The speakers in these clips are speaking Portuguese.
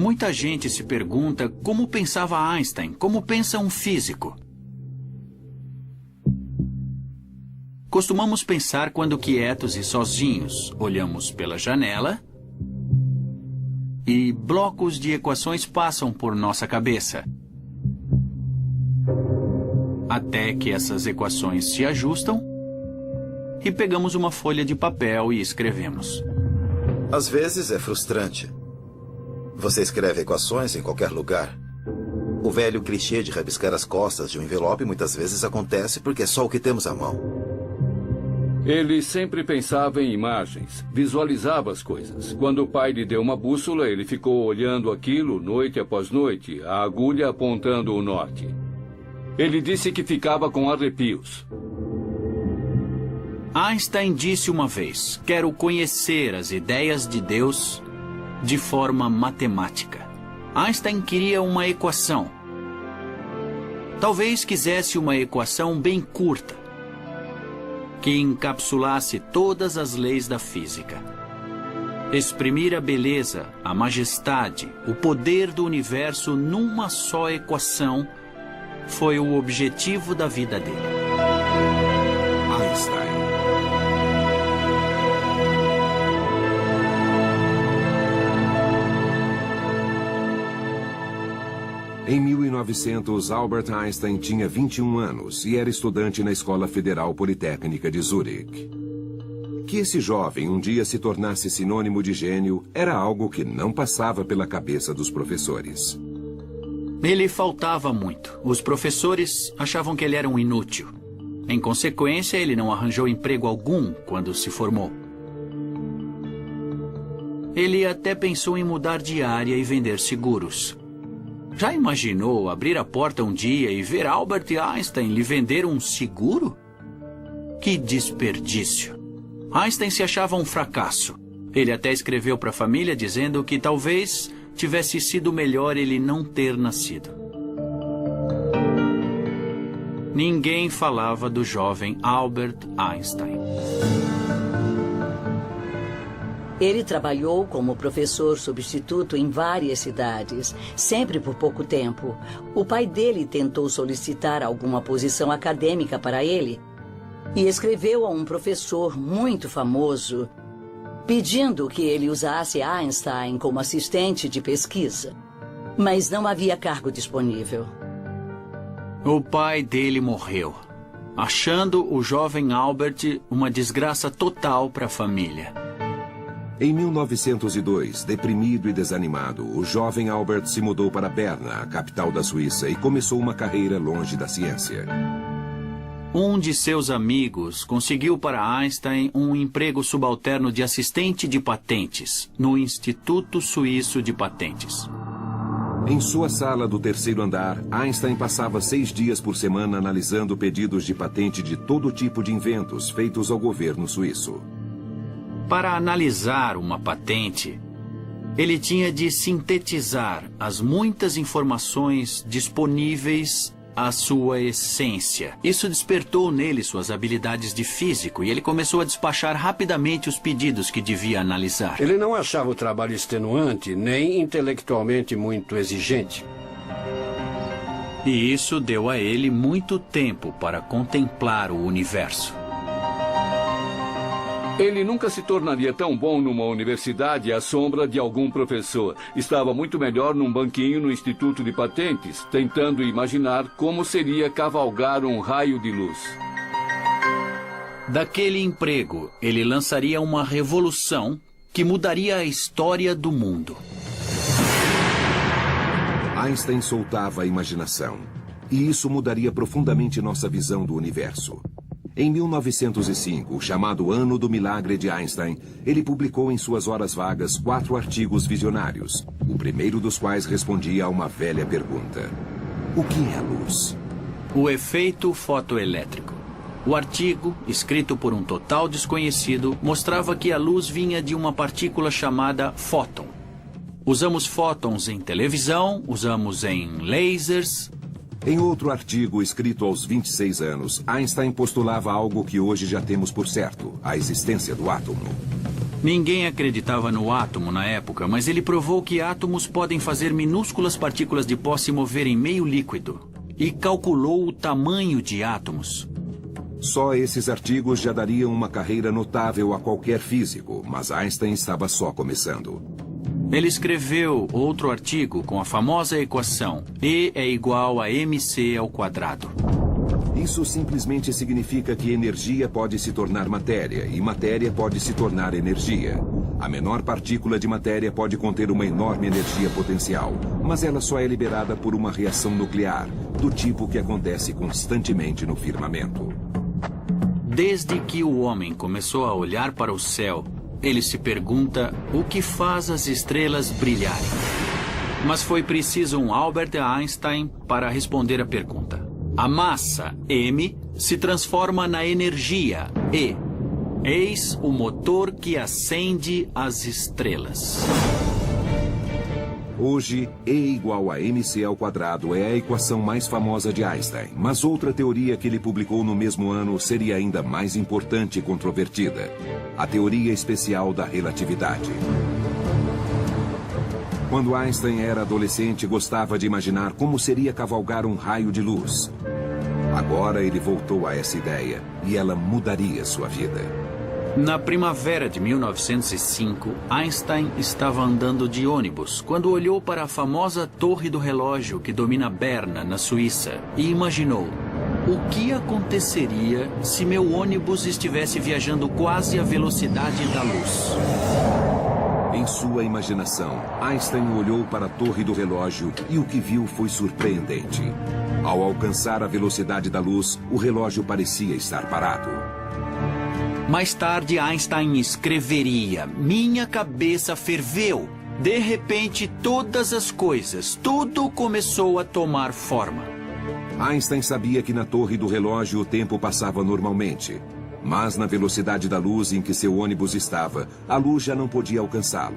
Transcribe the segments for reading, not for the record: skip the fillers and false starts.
Muita gente se pergunta como pensava Einstein, como pensa um físico. Costumamos pensar quando quietos e sozinhos, olhamos pela janela e blocos de equações passam por nossa cabeça. Até que essas equações se ajustam e pegamos uma folha de papel e escrevemos. Às vezes é frustrante. Você escreve equações em qualquer lugar. O velho clichê de rabiscar as costas de um envelope muitas vezes acontece porque é só o que temos à mão. Ele sempre pensava em imagens, visualizava as coisas. Quando o pai lhe deu uma bússola, ele ficou olhando aquilo noite após noite, a agulha apontando o norte. Ele disse que ficava com arrepios. Einstein disse uma vez: quero conhecer as ideias de Deus de forma matemática. Einstein queria uma equação. Talvez quisesse uma equação bem curta, que encapsulasse todas as leis da física. Exprimir a beleza, a majestade, o poder do universo numa só equação foi o objetivo da vida dele. Einstein. Em 1900, Albert Einstein tinha 21 anos e era estudante na Escola Federal Politécnica de Zurique. Que esse jovem um dia se tornasse sinônimo de gênio era algo que não passava pela cabeça dos professores. Ele faltava muito. Os professores achavam que ele era um inútil. Em consequência, ele não arranjou emprego algum quando se formou. Ele até pensou em mudar de área e vender seguros. Já imaginou abrir a porta um dia e ver Albert Einstein lhe vender um seguro? Que desperdício! Einstein se achava um fracasso. Ele até escreveu para a família dizendo que talvez tivesse sido melhor ele não ter nascido. Ninguém falava do jovem Albert Einstein. Ele trabalhou como professor substituto em várias cidades, sempre por pouco tempo. O pai dele tentou solicitar alguma posição acadêmica para ele e escreveu a um professor muito famoso, pedindo que ele usasse Einstein como assistente de pesquisa. Mas não havia cargo disponível. O pai dele morreu, achando o jovem Albert uma desgraça total para a família. Em 1902, deprimido e desanimado, o jovem Albert se mudou para Berna, a capital da Suíça, e começou uma carreira longe da ciência. Um de seus amigos conseguiu para Einstein um emprego subalterno de assistente de patentes no Instituto Suíço de Patentes. Em sua sala do terceiro andar, Einstein passava 6 dias por semana analisando pedidos de patente de todo tipo de inventos feitos ao governo suíço. Para analisar uma patente, ele tinha de sintetizar as muitas informações disponíveis à sua essência. Isso despertou nele suas habilidades de físico e ele começou a despachar rapidamente os pedidos que devia analisar. Ele não achava o trabalho extenuante nem intelectualmente muito exigente. E isso deu a ele muito tempo para contemplar o universo. Ele nunca se tornaria tão bom numa universidade à sombra de algum professor. Estava muito melhor num banquinho no Instituto de Patentes, tentando imaginar como seria cavalgar um raio de luz. Daquele emprego, ele lançaria uma revolução que mudaria a história do mundo. Einstein soltava a imaginação, e isso mudaria profundamente nossa visão do universo. Em 1905, o chamado Ano do Milagre de Einstein, ele publicou em suas horas vagas 4 artigos visionários, o primeiro dos quais respondia a uma velha pergunta: o que é a luz? O efeito fotoelétrico. O artigo, escrito por um total desconhecido, mostrava que a luz vinha de uma partícula chamada fóton. Usamos fótons em televisão, usamos em lasers. Em outro artigo, escrito aos 26 anos, Einstein postulava algo que hoje já temos por certo: a existência do átomo. Ninguém acreditava no átomo na época, mas ele provou que átomos podem fazer minúsculas partículas de pó se mover em meio líquido. E calculou o tamanho de átomos. Só esses artigos já dariam uma carreira notável a qualquer físico, mas Einstein estava só começando. Ele escreveu outro artigo com a famosa equação E é igual a mc ao quadrado. Isso simplesmente significa que energia pode se tornar matéria e matéria pode se tornar energia. A menor partícula de matéria pode conter uma enorme energia potencial, mas ela só é liberada por uma reação nuclear, do tipo que acontece constantemente no firmamento. Desde que o homem começou a olhar para o céu, ele se pergunta o que faz as estrelas brilharem. Mas foi preciso um Albert Einstein para responder a pergunta. A massa, m, se transforma na energia, E. Eis o motor que acende as estrelas. Hoje, E igual a mc ao quadrado é a equação mais famosa de Einstein, mas outra teoria que ele publicou no mesmo ano seria ainda mais importante e controvertida: a teoria especial da relatividade. Quando Einstein era adolescente, gostava de imaginar como seria cavalgar um raio de luz. Agora ele voltou a essa ideia e ela mudaria sua vida. Na primavera de 1905, Einstein estava andando de ônibus quando olhou para a famosa Torre do Relógio que domina Berna, na Suíça, e imaginou: o que aconteceria se meu ônibus estivesse viajando quase à velocidade da luz? Em sua imaginação, Einstein olhou para a Torre do Relógio e o que viu foi surpreendente. Ao alcançar a velocidade da luz, o relógio parecia estar parado. Mais tarde, Einstein escreveria: minha cabeça ferveu. De repente, todas as coisas, tudo começou a tomar forma. Einstein sabia que na Torre do Relógio o tempo passava normalmente. Mas na velocidade da luz em que seu ônibus estava, a luz já não podia alcançá-lo.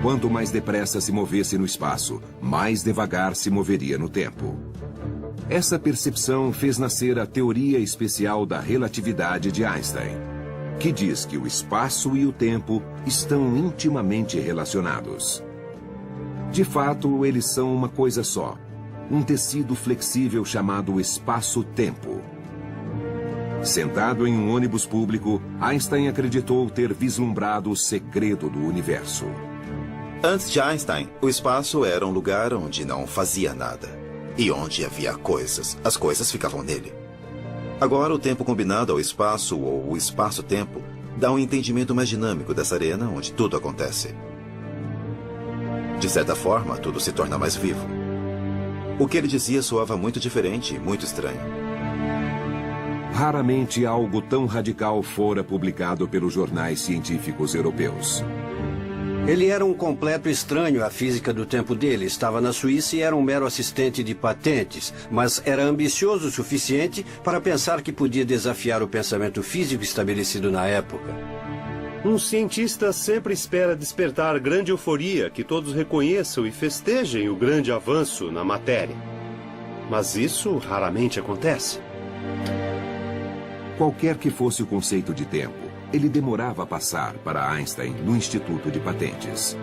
Quanto mais depressa se movesse no espaço, mais devagar se moveria no tempo. Essa percepção fez nascer a teoria especial da relatividade de Einstein, que diz que o espaço e o tempo estão intimamente relacionados. De fato, eles são uma coisa só, um tecido flexível chamado espaço-tempo. Sentado em um ônibus público, Einstein acreditou ter vislumbrado o segredo do universo. Antes de Einstein, o espaço era um lugar onde não fazia nada. E onde havia coisas, as coisas ficavam nele. Agora, o tempo combinado ao espaço, ou o espaço-tempo, dá um entendimento mais dinâmico dessa arena onde tudo acontece. De certa forma, tudo se torna mais vivo. O que ele dizia soava muito diferente e muito estranho. Raramente algo tão radical fora publicado pelos jornais científicos europeus. Ele era um completo estranho à física do tempo dele. Estava na Suíça e era um mero assistente de patentes, mas era ambicioso o suficiente para pensar que podia desafiar o pensamento físico estabelecido na época. Um cientista sempre espera despertar grande euforia, que todos reconheçam e festejem o grande avanço na matéria. Mas isso raramente acontece. Qualquer que fosse o conceito de tempo, ele demorava a passar para Einstein no Instituto de Patentes.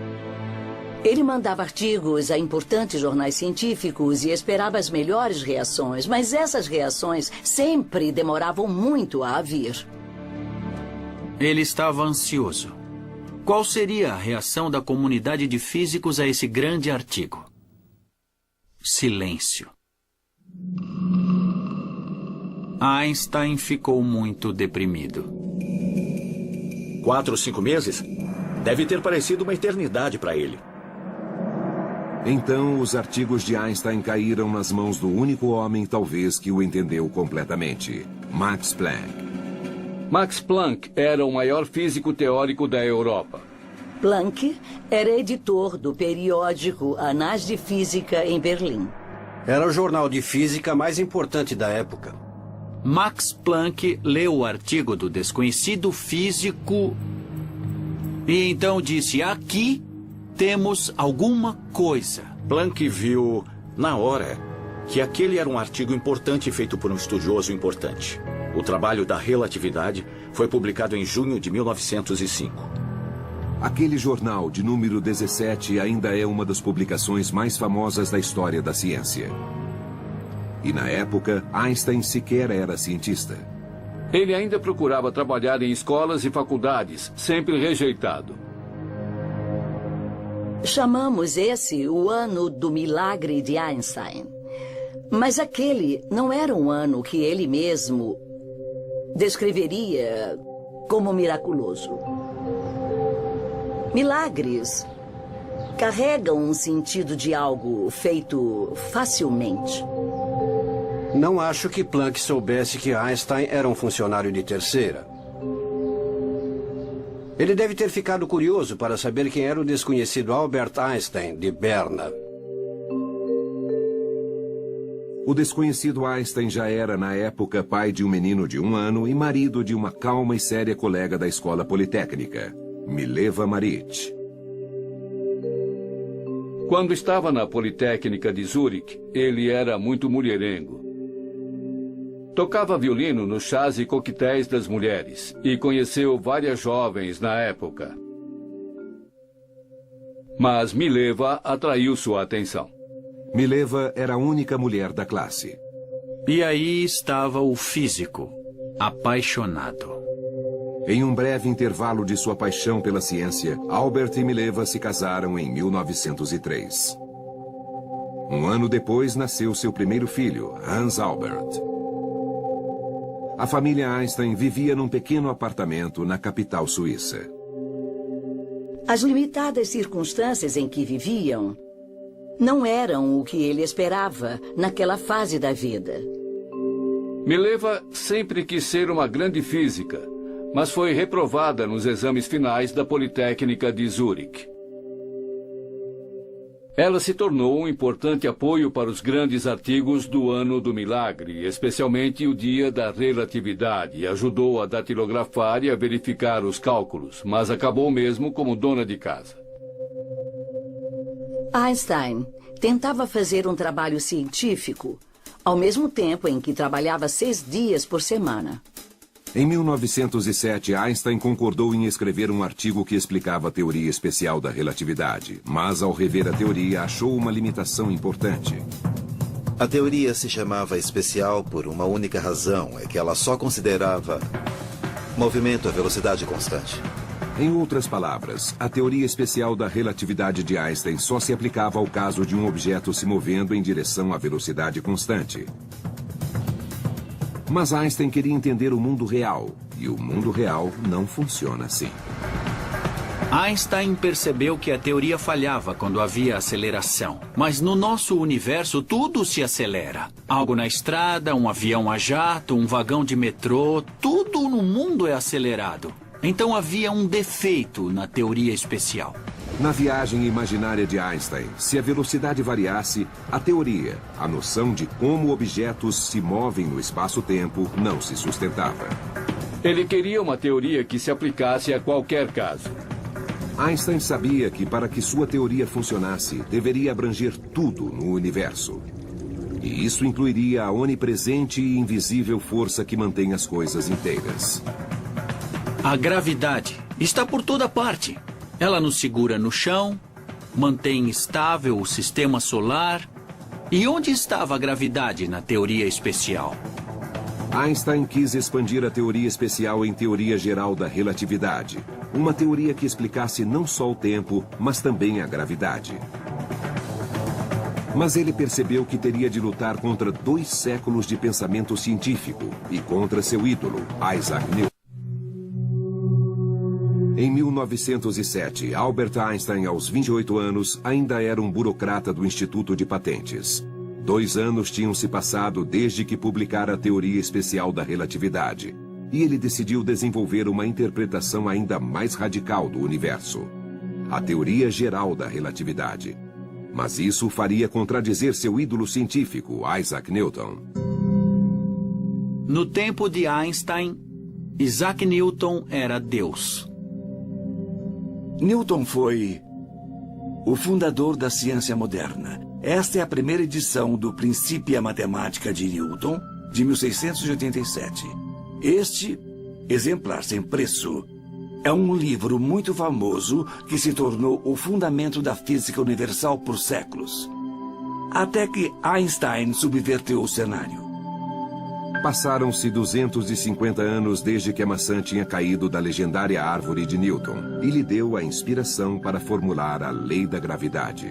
Ele mandava artigos a importantes jornais científicos e esperava as melhores reações, mas essas reações sempre demoravam muito a vir. Ele estava ansioso. Qual seria a reação da comunidade de físicos a esse grande artigo? Silêncio. Einstein ficou muito deprimido. 4 ou 5 meses? Deve ter parecido uma eternidade para ele. Então, os artigos de Einstein caíram nas mãos do único homem, talvez, que o entendeu completamente: Max Planck. Max Planck era o maior físico teórico da Europa. Planck era editor do periódico Anais de Física em Berlim. Era o jornal de física mais importante da época. Max Planck leu o artigo do desconhecido físico e então disse: aqui temos alguma coisa. Planck viu, na hora, que aquele era um artigo importante feito por um estudioso importante. O trabalho da relatividade foi publicado em junho de 1905. Aquele jornal, de número 17, ainda é uma das publicações mais famosas da história da ciência. E na época, Einstein sequer era cientista. Ele ainda procurava trabalhar em escolas e faculdades, sempre rejeitado. Chamamos esse o ano do milagre de Einstein. Mas aquele não era um ano que ele mesmo descreveria como miraculoso. Milagres carregam um sentido de algo feito facilmente. Não acho que Planck soubesse que Einstein era um funcionário de terceira. Ele deve ter ficado curioso para saber quem era o desconhecido Albert Einstein, de Berna. O desconhecido Einstein já era, na época, pai de um menino de 1 ano e marido de uma calma e séria colega da escola politécnica, Mileva Marić. Quando estava na Politécnica de Zurique, ele era muito mulherengo. Tocava violino nos chás e coquetéis das mulheres e conheceu várias jovens na época. Mas Mileva atraiu sua atenção. Mileva era a única mulher da classe. E aí estava o físico, apaixonado. Em um breve intervalo de sua paixão pela ciência, Albert e Mileva se casaram em 1903. Um ano depois, nasceu seu primeiro filho, Hans Albert. A família Einstein vivia num pequeno apartamento na capital suíça. As limitadas circunstâncias em que viviam não eram o que ele esperava naquela fase da vida. Mileva sempre quis ser uma grande física, mas foi reprovada nos exames finais da Politécnica de Zurique. Ela se tornou um importante apoio para os grandes artigos do Ano do Milagre, especialmente o Dia da Relatividade, e ajudou a datilografar e a verificar os cálculos, mas acabou mesmo como dona de casa. Einstein tentava fazer um trabalho científico, ao mesmo tempo em que trabalhava 6 dias por semana. Em 1907, Einstein concordou em escrever um artigo que explicava a teoria especial da relatividade, mas ao rever a teoria achou uma limitação importante. A teoria se chamava especial por uma única razão, é que ela só considerava movimento a velocidade constante. Em outras palavras, a teoria especial da relatividade de Einstein só se aplicava ao caso de um objeto se movendo em direção à velocidade constante. Mas Einstein queria entender o mundo real, e o mundo real não funciona assim. Einstein percebeu que a teoria falhava quando havia aceleração. Mas no nosso universo tudo se acelera. Algo na estrada, um avião a jato, um vagão de metrô, tudo no mundo é acelerado. Então havia um defeito na teoria especial. Na viagem imaginária de Einstein, se a velocidade variasse, a teoria, a noção de como objetos se movem no espaço-tempo, não se sustentava. Ele queria uma teoria que se aplicasse a qualquer caso. Einstein sabia que para que sua teoria funcionasse, deveria abranger tudo no universo. E isso incluiria a onipresente e invisível força que mantém as coisas inteiras. A gravidade está por toda parte. Ela nos segura no chão, mantém estável o sistema solar. E onde estava a gravidade na teoria especial? Einstein quis expandir a teoria especial em teoria geral da relatividade, uma teoria que explicasse não só o tempo, mas também a gravidade. Mas ele percebeu que teria de lutar contra 2 séculos de pensamento científico e contra seu ídolo, Isaac Newton. Em 1907, Albert Einstein, aos 28 anos, ainda era um burocrata do Instituto de Patentes. 2 anos tinham se passado desde que publicara a teoria especial da relatividade, e ele decidiu desenvolver uma interpretação ainda mais radical do universo, a teoria geral da relatividade. Mas isso faria contradizer seu ídolo científico, Isaac Newton. No tempo de Einstein, Isaac Newton era Deus. Newton foi o fundador da ciência moderna. Esta é a primeira edição do Principia Mathematica de Newton, de 1687. Este exemplar sem preço é um livro muito famoso que se tornou o fundamento da física universal por séculos. Até que Einstein subverteu o cenário. Passaram-se 250 anos desde que a maçã tinha caído da legendária árvore de Newton e lhe deu a inspiração para formular a lei da gravidade.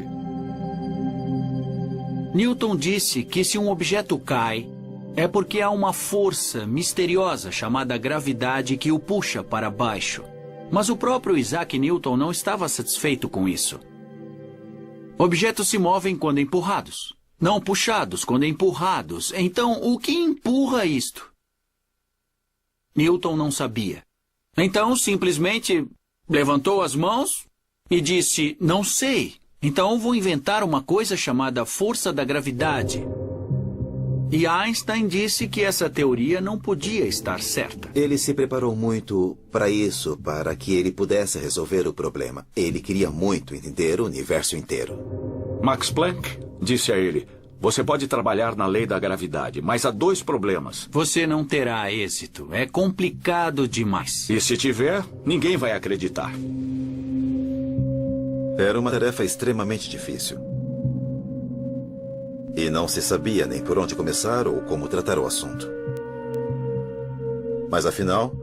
Newton disse que se um objeto cai, é porque há uma força misteriosa chamada gravidade que o puxa para baixo. Mas o próprio Isaac Newton não estava satisfeito com isso. Objetos se movem quando empurrados, não puxados quando empurrados. Então, o que empurra isto? Newton não sabia. Então, simplesmente levantou as mãos e disse, não sei. Então, vou inventar uma coisa chamada força da gravidade. E Einstein disse que essa teoria não podia estar certa. Ele se preparou muito para isso, para que ele pudesse resolver o problema. Ele queria muito entender o universo inteiro. Max Planck disse a ele, você pode trabalhar na lei da gravidade, mas há 2 problemas. Você não terá êxito. É complicado demais. E se tiver, ninguém vai acreditar. Era uma tarefa extremamente difícil. E não se sabia nem por onde começar ou como tratar o assunto. Mas afinal,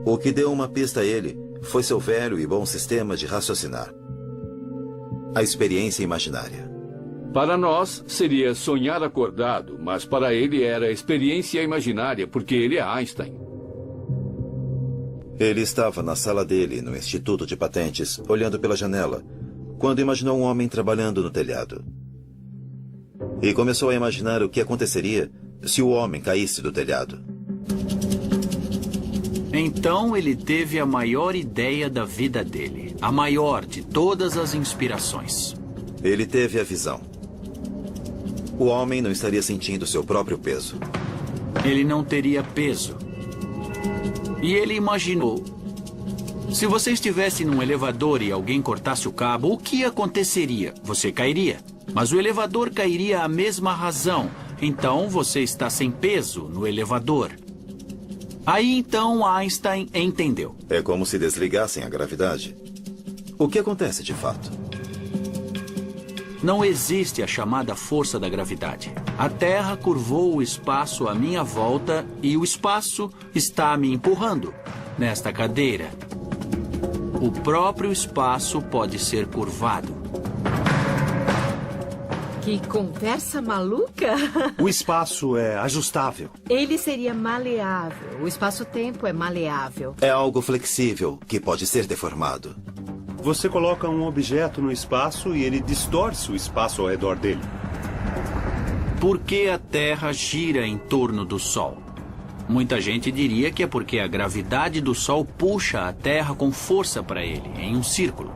o que deu uma pista a ele foi seu velho e bom sistema de raciocinar. A experiência imaginária. Para nós, seria sonhar acordado, mas para ele era experiência imaginária, porque ele é Einstein. Ele estava na sala dele, no Instituto de Patentes, olhando pela janela, quando imaginou um homem trabalhando no telhado. E começou a imaginar o que aconteceria se o homem caísse do telhado. Então ele teve a maior ideia da vida dele. A maior de todas as inspirações. Ele teve a visão. O homem não estaria sentindo seu próprio peso. Ele não teria peso. E ele imaginou. Se você estivesse num elevador e alguém cortasse o cabo, o que aconteceria? Você cairia. Mas o elevador cairia à mesma razão. Então você está sem peso no elevador. Aí então Einstein entendeu. É como se desligassem a gravidade. O que acontece de fato? Não existe a chamada força da gravidade. A Terra curvou o espaço à minha volta e o espaço está me empurrando nesta cadeira. O próprio espaço pode ser curvado. Que conversa maluca! O espaço é ajustável. Ele seria maleável. O espaço-tempo é maleável. É algo flexível que pode ser deformado. Você coloca um objeto no espaço e ele distorce o espaço ao redor dele. Por que a Terra gira em torno do Sol? Muita gente diria que é porque a gravidade do Sol puxa a Terra com força para ele, em um círculo.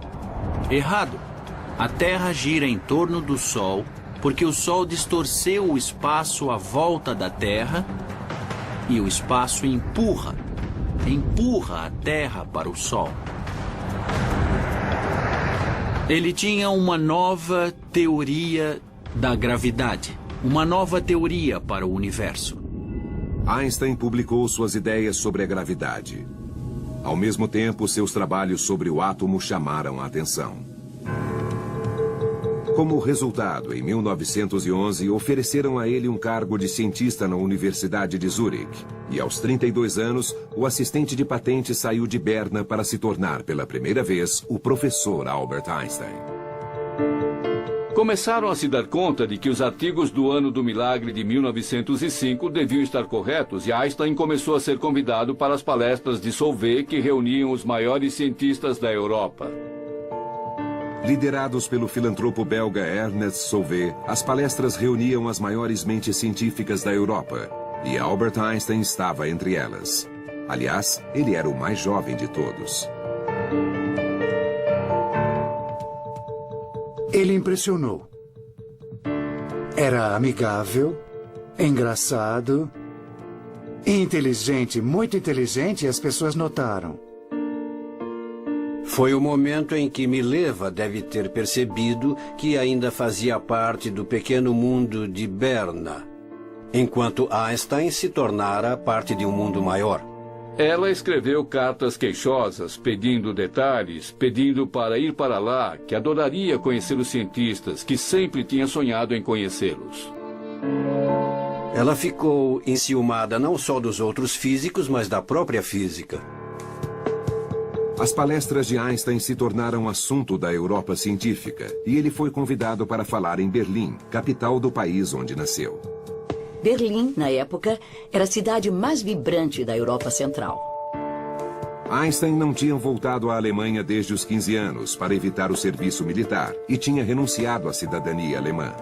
Errado. A Terra gira em torno do Sol porque o Sol distorceu o espaço à volta da Terra e o espaço empurra a Terra para o Sol. Ele tinha uma nova teoria da gravidade, uma nova teoria para o universo. Einstein publicou suas ideias sobre a gravidade. Ao mesmo tempo, seus trabalhos sobre o átomo chamaram a atenção. Como resultado, em 1911, ofereceram a ele um cargo de cientista na Universidade de Zurique. E aos 32 anos, o assistente de patente saiu de Berna para se tornar, pela primeira vez, o professor Albert Einstein. Começaram a se dar conta de que os artigos do Ano do Milagre de 1905 deviam estar corretos e Einstein começou a ser convidado para as palestras de Solvay que reuniam os maiores cientistas da Europa. Liderados pelo filantropo belga Ernest Solvay, as palestras reuniam as maiores mentes científicas da Europa. E Albert Einstein estava entre elas. Aliás, ele era o mais jovem de todos. Ele impressionou. Era amigável, engraçado, inteligente, muito inteligente, e as pessoas notaram. Foi o momento em que Mileva deve ter percebido que ainda fazia parte do pequeno mundo de Berna, enquanto Einstein se tornara parte de um mundo maior. Ela escreveu cartas queixosas, pedindo detalhes, pedindo para ir para lá, que adoraria conhecer os cientistas, que sempre tinha sonhado em conhecê-los. Ela ficou enciumada não só dos outros físicos, mas da própria física. As palestras de Einstein se tornaram assunto da Europa científica e ele foi convidado para falar em Berlim, capital do país onde nasceu. Berlim, na época, era a cidade mais vibrante da Europa Central. Einstein não tinha voltado à Alemanha desde os 15 anos para evitar o serviço militar e tinha renunciado à cidadania alemã.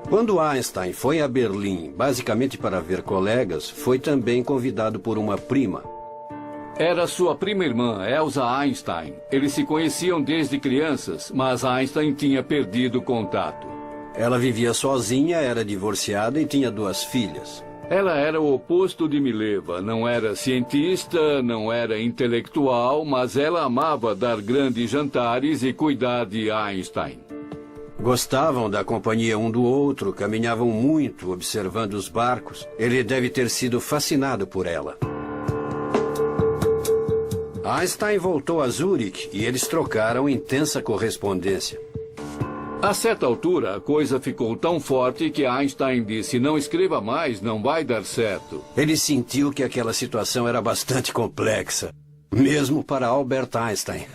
Quando Einstein foi a Berlim, basicamente para ver colegas, foi também convidado por uma prima. Era sua prima irmã, Elsa Einstein. Eles se conheciam desde crianças, mas Einstein tinha perdido contato. Ela vivia sozinha, era divorciada e tinha 2 filhas. Ela era o oposto de Mileva. Não era cientista, não era intelectual, mas ela amava dar grandes jantares e cuidar de Einstein. Gostavam da companhia um do outro, caminhavam muito, observando os barcos. Ele deve ter sido fascinado por ela. Einstein voltou a Zurich e eles trocaram intensa correspondência. A certa altura, a coisa ficou tão forte que Einstein disse: não escreva mais, não vai dar certo. Ele sentiu que aquela situação era bastante complexa, mesmo para Albert Einstein.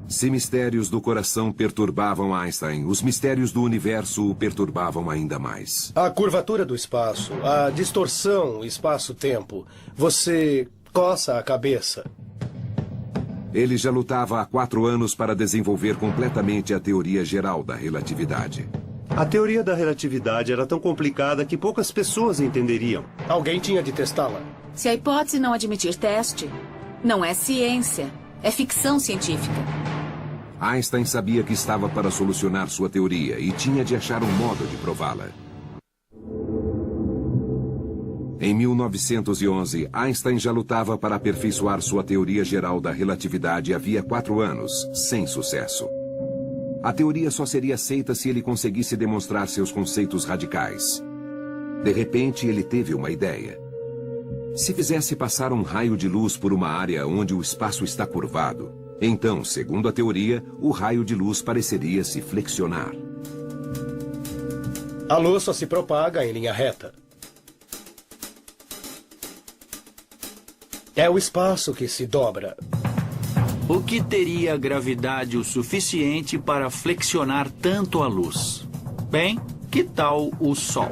Se mistérios do coração perturbavam Einstein, os mistérios do universo o perturbavam ainda mais. A curvatura do espaço, a distorção espaço-tempo. Você coça a cabeça. Ele já lutava há 4 anos para desenvolver completamente a teoria geral da relatividade. A teoria da relatividade era tão complicada que poucas pessoas entenderiam. Alguém tinha de testá-la. Se a hipótese não admitir teste, não é ciência, é ficção científica. Einstein sabia que estava para solucionar sua teoria e tinha de achar um modo de prová-la. Em 1911, Einstein já lutava para aperfeiçoar sua teoria geral da relatividade havia 4 anos, sem sucesso. A teoria só seria aceita se ele conseguisse demonstrar seus conceitos radicais. De repente, ele teve uma ideia. Se fizesse passar um raio de luz por uma área onde o espaço está curvado, então, segundo a teoria, o raio de luz pareceria se flexionar. A luz só se propaga em linha reta. É o espaço que se dobra. O que teria gravidade o suficiente para flexionar tanto a luz? Bem, que tal o Sol?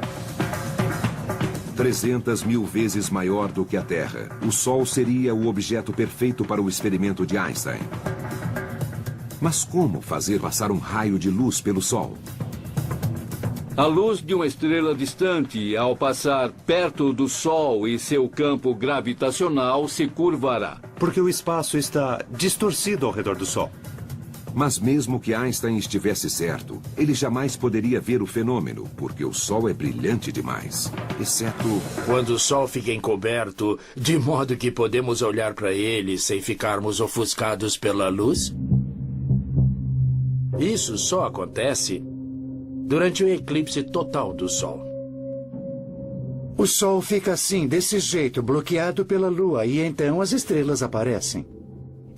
300 mil vezes maior do que a Terra, o Sol seria o objeto perfeito para o experimento de Einstein. Mas como fazer passar um raio de luz pelo Sol? A luz de uma estrela distante, ao passar perto do Sol e seu campo gravitacional, se curvará. Porque o espaço está distorcido ao redor do Sol. Mas mesmo que Einstein estivesse certo, ele jamais poderia ver o fenômeno, porque o Sol é brilhante demais, exceto... Quando o Sol fica encoberto, de modo que podemos olhar para ele sem ficarmos ofuscados pela luz? Isso só acontece durante o eclipse total do Sol. O Sol fica assim, desse jeito, bloqueado pela Lua, e então as estrelas aparecem.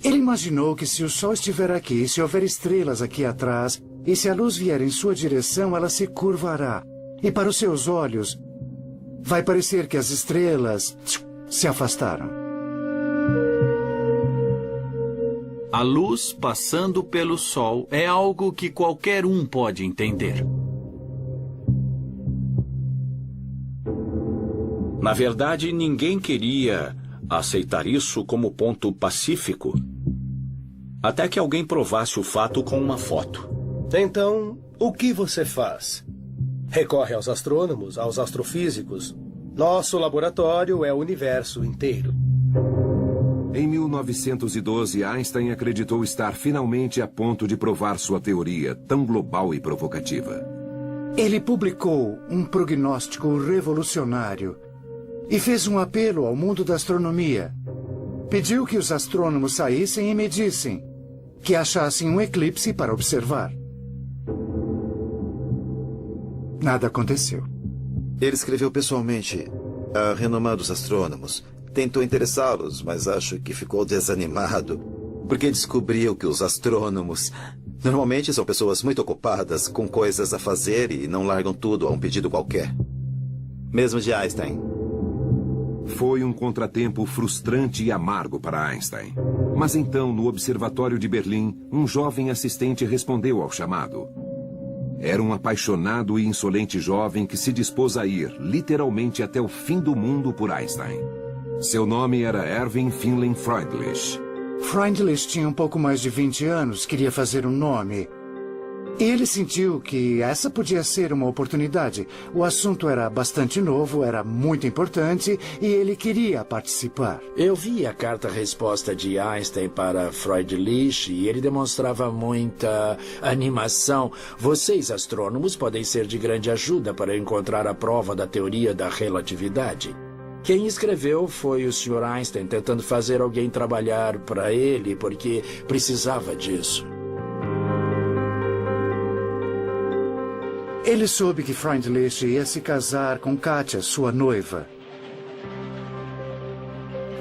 Ele imaginou que se o Sol estiver aqui, se houver estrelas aqui atrás, e se a luz vier em sua direção, ela se curvará. E para os seus olhos, vai parecer que as estrelas se afastaram. A luz passando pelo Sol é algo que qualquer um pode entender. Na verdade, ninguém queria aceitar isso como ponto pacífico, até que alguém provasse o fato com uma foto. Então, o que você faz? Recorre aos astrônomos, aos astrofísicos. Nosso laboratório é o universo inteiro. Em 1912, Einstein acreditou estar finalmente a ponto de provar sua teoria tão global e provocativa. Ele publicou um prognóstico revolucionário e fez um apelo ao mundo da astronomia. Pediu que os astrônomos saíssem e medissem, que achassem um eclipse para observar. Nada aconteceu. Ele escreveu pessoalmente a renomados astrônomos. Tentou interessá-los, mas acho que ficou desanimado, porque descobriu que os astrônomos normalmente são pessoas muito ocupadas com coisas a fazer e não largam tudo a um pedido qualquer. Mesmo de Einstein. Foi um contratempo frustrante e amargo para Einstein. Mas então, no Observatório de Berlim, um jovem assistente respondeu ao chamado. Era um apaixonado e insolente jovem que se dispôs a ir, literalmente, até o fim do mundo por Einstein. Seu nome era Erwin Finlay Freundlich. Freundlich tinha um pouco mais de 20 anos, queria fazer um nome. Ele sentiu que essa podia ser uma oportunidade. O assunto era bastante novo, era muito importante e ele queria participar. Eu vi a carta-resposta de Einstein para Freundlich e ele demonstrava muita animação. Vocês, astrônomos, podem ser de grande ajuda para encontrar a prova da teoria da relatividade. Quem escreveu foi o Sr. Einstein, tentando fazer alguém trabalhar para ele porque precisava disso. Ele soube que Freundlich ia se casar com Katia, sua noiva.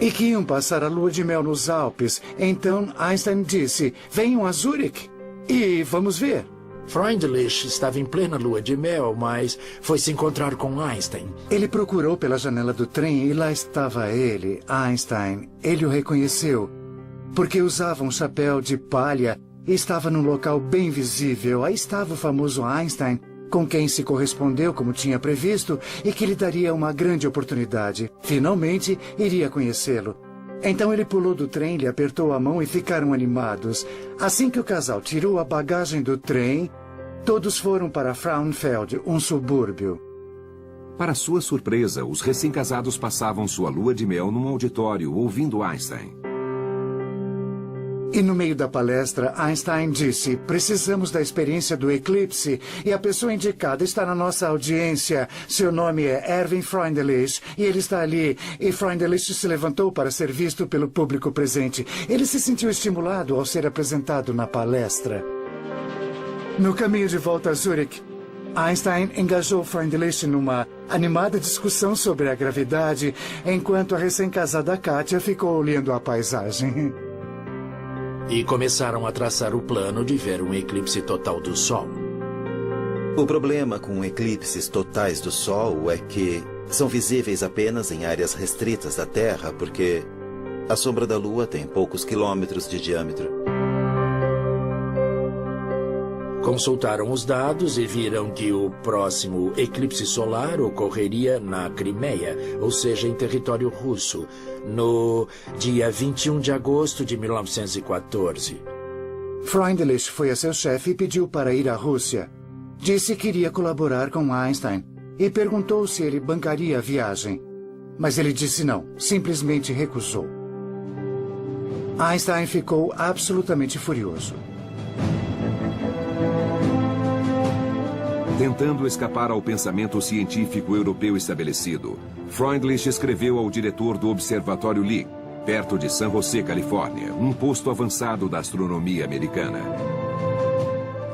E que iam passar a lua de mel nos Alpes. Então Einstein disse, venham a Zurich e vamos ver. Freundlich estava em plena lua de mel, mas foi se encontrar com Einstein. Ele procurou pela janela do trem e lá estava ele, Einstein. Ele o reconheceu, porque usava um chapéu de palha e estava num local bem visível. Aí estava o famoso Einstein, com quem se correspondeu como tinha previsto e que lhe daria uma grande oportunidade. Finalmente, iria conhecê-lo. Então ele pulou do trem, lhe apertou a mão e ficaram animados. Assim que o casal tirou a bagagem do trem, todos foram para Frauenfeld, um subúrbio. Para sua surpresa, os recém-casados passavam sua lua de mel num auditório, ouvindo Einstein. E no meio da palestra, Einstein disse, precisamos da experiência do eclipse e a pessoa indicada está na nossa audiência. Seu nome é Erwin Freundlich e ele está ali. E Freundlich se levantou para ser visto pelo público presente. Ele se sentiu estimulado ao ser apresentado na palestra. No caminho de volta a Zurich, Einstein engajou Freundlich numa animada discussão sobre a gravidade, enquanto a recém-casada Katia ficou olhando a paisagem. E começaram a traçar o plano de ver um eclipse total do Sol. O problema com eclipses totais do Sol é que são visíveis apenas em áreas restritas da Terra, porque a sombra da Lua tem poucos quilômetros de diâmetro. Consultaram os dados e viram que o próximo eclipse solar ocorreria na Crimeia, ou seja, em território russo, no dia 21 de agosto de 1914. Freundlich foi a seu chefe e pediu para ir à Rússia. Disse que iria colaborar com Einstein e perguntou se ele bancaria a viagem. Mas ele disse não, simplesmente recusou. Einstein ficou absolutamente furioso. Tentando escapar ao pensamento científico europeu estabelecido, Freundlich escreveu ao diretor do Observatório Lick, perto de San José, Califórnia, um posto avançado da astronomia americana.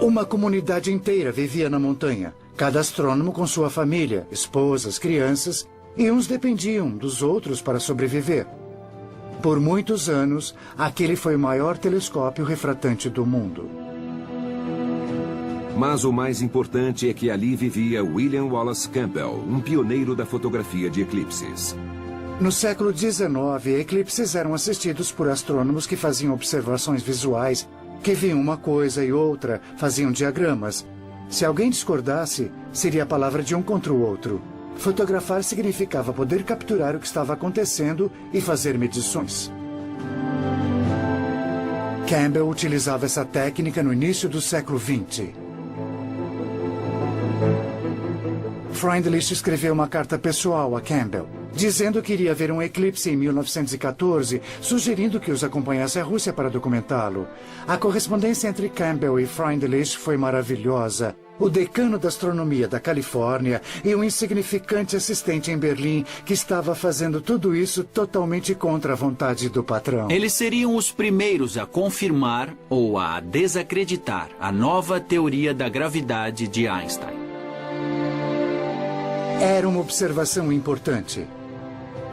Uma comunidade inteira vivia na montanha, cada astrônomo com sua família, esposas, crianças, e uns dependiam dos outros para sobreviver. Por muitos anos, aquele foi o maior telescópio refratante do mundo. Mas o mais importante é que ali vivia William Wallace Campbell, um pioneiro da fotografia de eclipses. No século XIX, eclipses eram assistidos por astrônomos que faziam observações visuais, que viam uma coisa e outra, faziam diagramas. Se alguém discordasse, seria a palavra de um contra o outro. Fotografar significava poder capturar o que estava acontecendo e fazer medições. Campbell utilizava essa técnica no início do século XX. Freundlich escreveu uma carta pessoal a Campbell, dizendo que iria ver um eclipse em 1914, sugerindo que os acompanhasse à Rússia para documentá-lo. A correspondência entre Campbell e Freundlich foi maravilhosa. O decano da astronomia da Califórnia e um insignificante assistente em Berlim que estava fazendo tudo isso totalmente contra a vontade do patrão. Eles seriam os primeiros a confirmar ou a desacreditar a nova teoria da gravidade de Einstein. Era uma observação importante.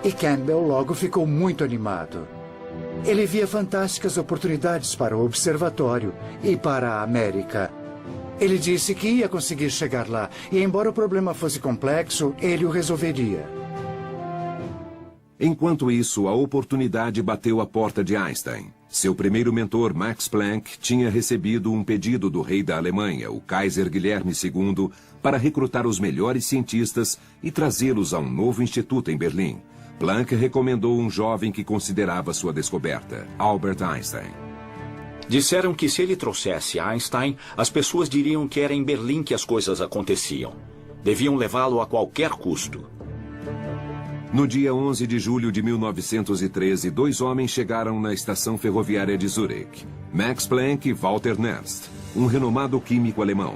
E Campbell logo ficou muito animado. Ele via fantásticas oportunidades para o observatório e para a América. Ele disse que ia conseguir chegar lá, e embora o problema fosse complexo, ele o resolveria. Enquanto isso, a oportunidade bateu à porta de Einstein. Seu primeiro mentor, Max Planck, tinha recebido um pedido do rei da Alemanha, o Kaiser Guilherme II, para recrutar os melhores cientistas e trazê-los a um novo instituto em Berlim. Planck recomendou um jovem que considerava sua descoberta, Albert Einstein. Disseram que se ele trouxesse Einstein, as pessoas diriam que era em Berlim que as coisas aconteciam. Deviam levá-lo a qualquer custo. No dia 11 de julho de 1913, 2 homens chegaram na estação ferroviária de Zurich. Max Planck e Walter Nernst, um renomado químico alemão.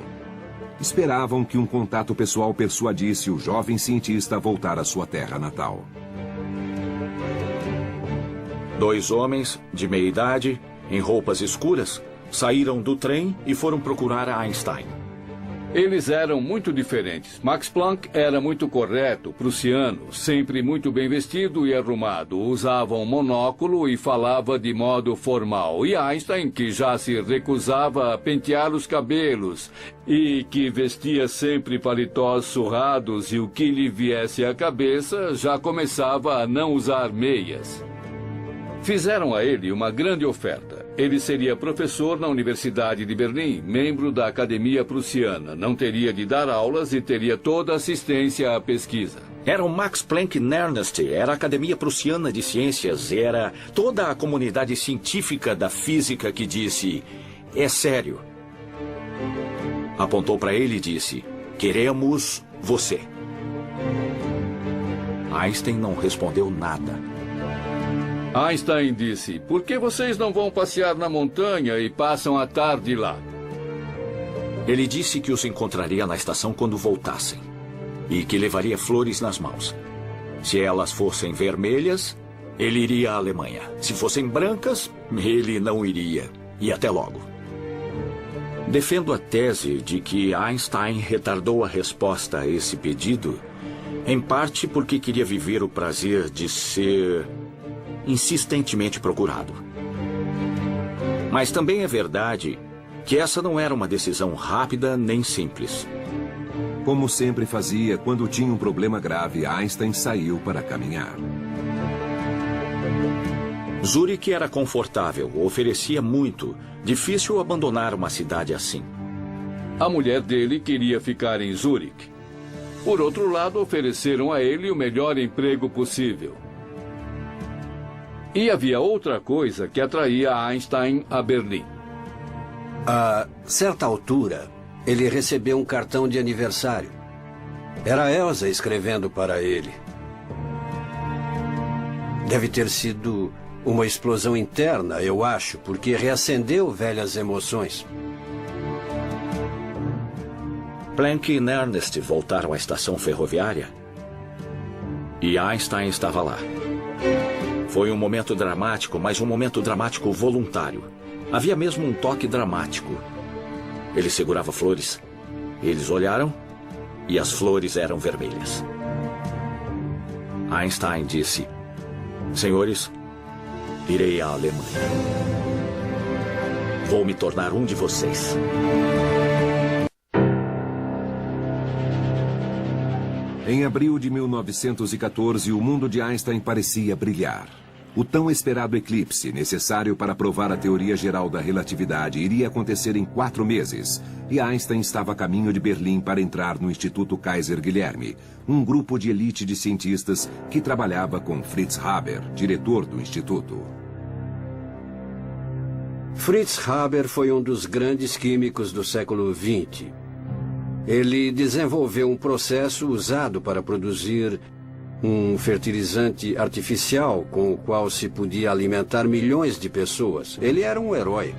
Esperavam que um contato pessoal persuadisse o jovem cientista a voltar à sua terra natal. 2 homens, de meia idade, em roupas escuras, saíram do trem e foram procurar Einstein. Eles eram muito diferentes. Max Planck era muito correto, prussiano, sempre muito bem vestido e arrumado. Usava um monóculo e falava de modo formal. E Einstein, que já se recusava a pentear os cabelos e que vestia sempre paletós surrados e o que lhe viesse à cabeça, já começava a não usar meias. Fizeram a ele uma grande oferta. Ele seria professor na Universidade de Berlim, membro da Academia Prussiana. Não teria de dar aulas e teria toda a assistência à pesquisa. Era o Max Planck Nernst, era a Academia Prussiana de Ciências, era toda a comunidade científica da física que disse: é sério. Apontou para ele e disse: queremos você. Einstein não respondeu nada. Einstein disse: por que vocês não vão passear na montanha e passam a tarde lá? Ele disse que os encontraria na estação quando voltassem e que levaria flores nas mãos. Se elas fossem vermelhas, ele iria à Alemanha. Se fossem brancas, ele não iria. E até logo. Defendo a tese de que Einstein retardou a resposta a esse pedido, em parte porque queria viver o prazer de ser insistentemente procurado. Mas também é verdade que essa não era uma decisão rápida nem simples. Como sempre fazia, quando tinha um problema grave, Einstein saiu para caminhar. Zurique era confortável, oferecia muito. Difícil abandonar uma cidade assim. A mulher dele queria ficar em Zurique. Por outro lado, ofereceram a ele o melhor emprego possível. E havia outra coisa que atraía Einstein a Berlim. A certa altura, ele recebeu um cartão de aniversário. Era Elsa escrevendo para ele. Deve ter sido uma explosão interna, eu acho, porque reacendeu velhas emoções. Planck e Nernst voltaram à estação ferroviária e Einstein estava lá. Foi um momento dramático, mas um momento dramático voluntário. Havia mesmo um toque dramático. Ele segurava flores. Eles olharam e as flores eram vermelhas. Einstein disse: senhores, irei à Alemanha. Vou me tornar um de vocês. Em abril de 1914, o mundo de Einstein parecia brilhar. O tão esperado eclipse, necessário para provar a teoria geral da relatividade, iria acontecer em 4 meses. E Einstein estava a caminho de Berlim para entrar no Instituto Kaiser Guilherme, um grupo de elite de cientistas que trabalhava com Fritz Haber, diretor do instituto. Fritz Haber foi um dos grandes químicos do século XX. Ele desenvolveu um processo usado para produzir um fertilizante artificial com o qual se podia alimentar milhões de pessoas. Ele era um herói.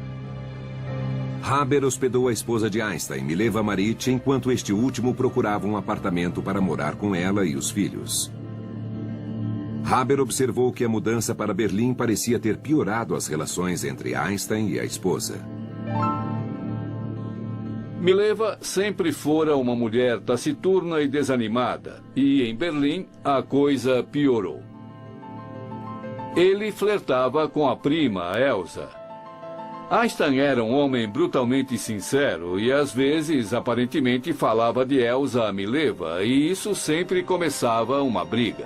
Haber hospedou a esposa de Einstein, Mileva Maric, enquanto este último procurava um apartamento para morar com ela e os filhos. Haber observou que a mudança para Berlim parecia ter piorado as relações entre Einstein e a esposa. Mileva sempre fora uma mulher taciturna e desanimada, e em Berlim a coisa piorou. Ele flertava com a prima, Elsa. Einstein era um homem brutalmente sincero e, às vezes, aparentemente falava de Elsa a Mileva, e isso sempre começava uma briga.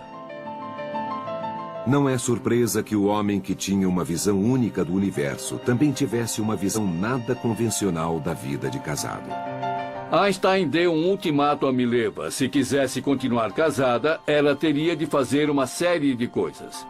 Não é surpresa que o homem que tinha uma visão única do universo também tivesse uma visão nada convencional da vida de casado. Einstein deu um ultimato a Mileva. Se quisesse continuar casada, ela teria de fazer uma série de coisas.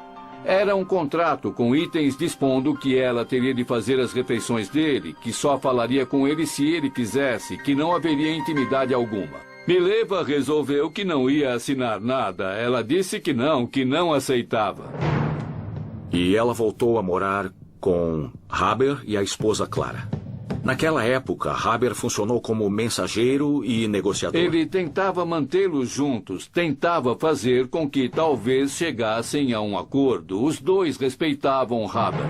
Era um contrato com itens dispondo que ela teria de fazer as refeições dele, que só falaria com ele se ele quisesse, que não haveria intimidade alguma. Mileva resolveu que não ia assinar nada. Ela disse que não aceitava. E ela voltou a morar com Haber e a esposa Clara. Naquela época, Haber funcionou como mensageiro e negociador. Ele tentava mantê-los juntos, tentava fazer com que talvez chegassem a um acordo. Os dois respeitavam Haber.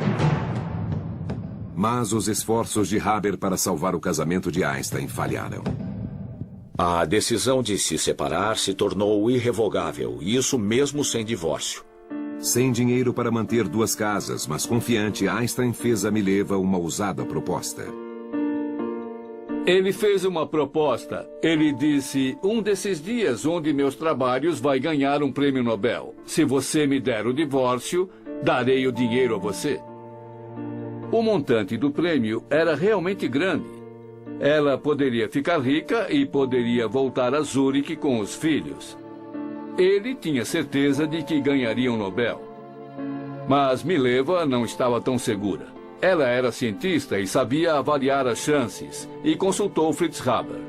Mas os esforços de Haber para salvar o casamento de Einstein falharam. A decisão de se separar se tornou irrevogável, e isso mesmo sem divórcio. Sem dinheiro para manter duas casas, mas confiante, Einstein fez a Mileva uma ousada proposta. Ele fez uma proposta. Ele disse: um desses dias, um de meus trabalhos vai ganhar um prêmio Nobel. Se você me der o divórcio, darei o dinheiro a você. O montante do prêmio era realmente grande. Ela poderia ficar rica e poderia voltar a Zurique com os filhos. Ele tinha certeza de que ganharia um Nobel. Mas Mileva não estava tão segura. Ela era cientista e sabia avaliar as chances, e consultou Fritz Haber.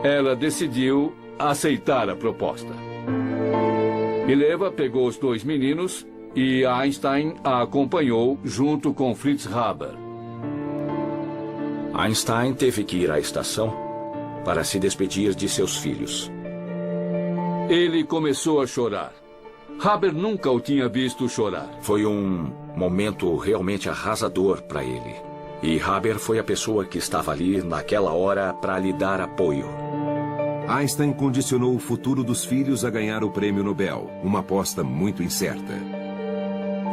Ela decidiu aceitar a proposta. Mileva pegou os dois meninos e Einstein a acompanhou junto com Fritz Haber. Einstein teve que ir à estação para se despedir de seus filhos. Ele começou a chorar. Haber nunca o tinha visto chorar. Foi um momento realmente arrasador para ele. E Haber foi a pessoa que estava ali naquela hora para lhe dar apoio. Einstein condicionou o futuro dos filhos a ganhar o prêmio Nobel, uma aposta muito incerta.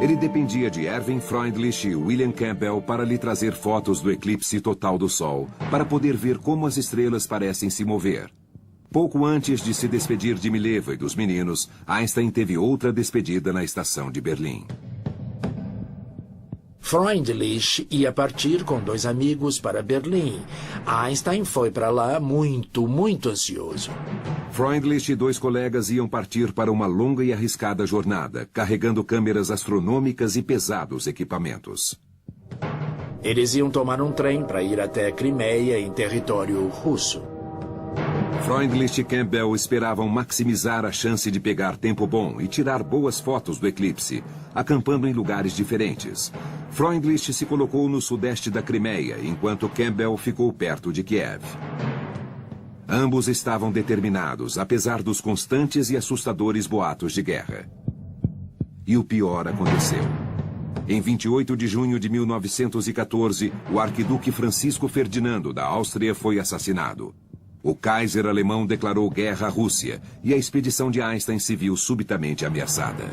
Ele dependia de Erwin Freundlich e William Campbell para lhe trazer fotos do eclipse total do Sol, para poder ver como as estrelas parecem se mover. Pouco antes de se despedir de Mileva e dos meninos, Einstein teve outra despedida na estação de Berlim. Freundlich ia partir com dois amigos para Berlim. Einstein foi para lá muito ansioso. Freundlich e dois colegas iam partir para uma longa e arriscada jornada, carregando câmeras astronômicas e pesados equipamentos. Eles iam tomar um trem para ir até Crimeia, em território russo. Freundlich e Campbell esperavam maximizar a chance de pegar tempo bom e tirar boas fotos do eclipse, acampando em lugares diferentes. Freundlich se colocou no sudeste da Crimeia, enquanto Campbell ficou perto de Kiev. Ambos estavam determinados, apesar dos constantes e assustadores boatos de guerra. E o pior aconteceu. Em 28 de junho de 1914, o arquiduque Francisco Ferdinando da Áustria foi assassinado. O Kaiser alemão declarou guerra à Rússia e a expedição de Einstein se viu subitamente ameaçada.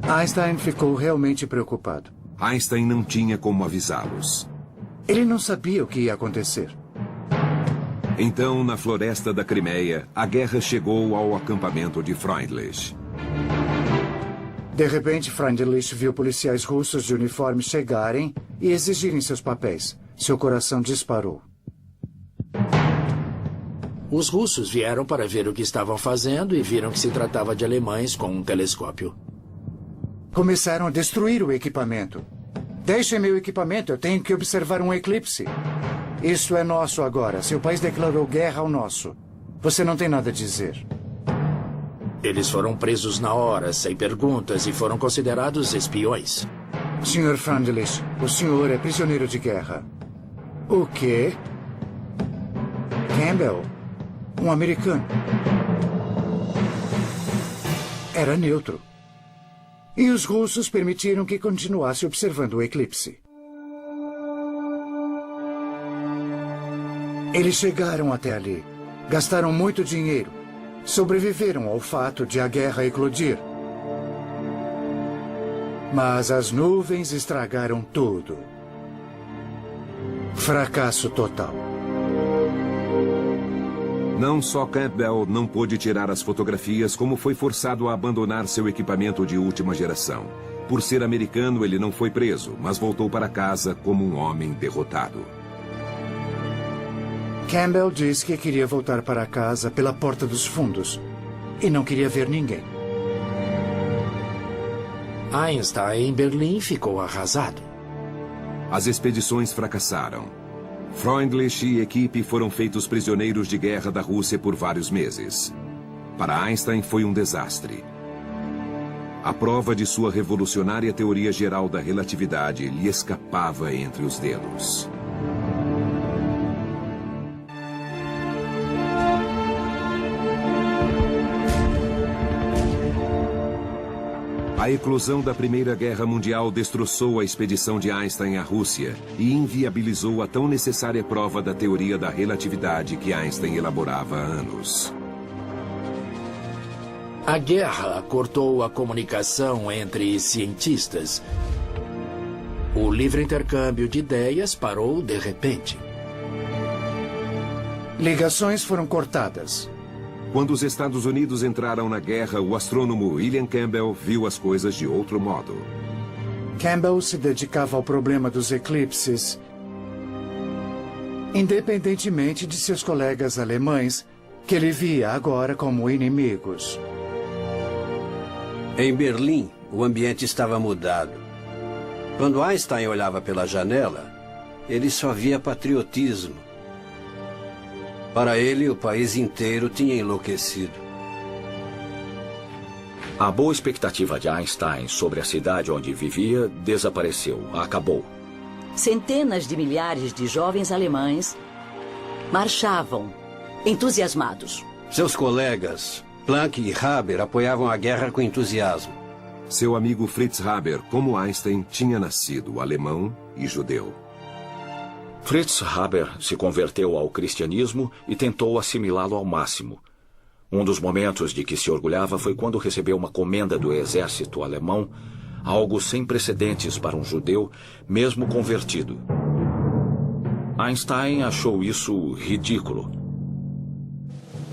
Einstein ficou realmente preocupado. Einstein não tinha como avisá-los. Ele não sabia o que ia acontecer. Então, na floresta da Crimeia, a guerra chegou ao acampamento de Freundlich. De repente, Freundlich viu policiais russos de uniforme chegarem e exigirem seus papéis. Seu coração disparou. Os russos vieram para ver o que estavam fazendo e viram que se tratava de alemães com um telescópio. Começaram a destruir o equipamento. Deixem meu equipamento, eu tenho que observar um eclipse. Isso é nosso agora. Seu país declarou guerra ao nosso. Você não tem nada a dizer. Eles foram presos na hora, sem perguntas, e foram considerados espiões. Sr. Freundlich, o senhor é prisioneiro de guerra. O quê? Campbell, um americano. Era neutro. E os russos permitiram que continuasse observando o eclipse. Eles chegaram até ali, gastaram muito dinheiro, sobreviveram ao fato de a guerra eclodir. Mas as nuvens estragaram tudo. Fracasso total. Não só Campbell não pôde tirar as fotografias, como foi forçado a abandonar seu equipamento de última geração. Por ser americano, ele não foi preso, mas voltou para casa como um homem derrotado. Campbell disse que queria voltar para casa pela porta dos fundos e não queria ver ninguém. Einstein em Berlim ficou arrasado. As expedições fracassaram. Freundlich e equipe foram feitos prisioneiros de guerra da Rússia por vários meses. Para Einstein foi um desastre. A prova de sua revolucionária teoria geral da relatividade lhe escapava entre os dedos. A eclosão da Primeira Guerra Mundial destroçou a expedição de Einstein à Rússia e inviabilizou a tão necessária prova da teoria da relatividade que Einstein elaborava há anos. A guerra cortou a comunicação entre cientistas. O livre intercâmbio de ideias parou de repente. Ligações foram cortadas. Quando os Estados Unidos entraram na guerra, o astrônomo William Campbell viu as coisas de outro modo. Campbell se dedicava ao problema dos eclipses, independentemente de seus colegas alemães, que ele via agora como inimigos. Em Berlim, o ambiente estava mudado. Quando Einstein olhava pela janela, ele só via patriotismo. Para ele, o país inteiro tinha enlouquecido. A boa expectativa de Einstein sobre a cidade onde vivia desapareceu, acabou. Centenas de milhares de jovens alemães marchavam, entusiasmados. Seus colegas, Planck e Haber, apoiavam a guerra com entusiasmo. Seu amigo Fritz Haber, como Einstein, tinha nascido alemão e judeu. Fritz Haber se converteu ao cristianismo e tentou assimilá-lo ao máximo. Um dos momentos de que se orgulhava foi quando recebeu uma comenda do exército alemão, algo sem precedentes para um judeu, mesmo convertido. Einstein achou isso ridículo.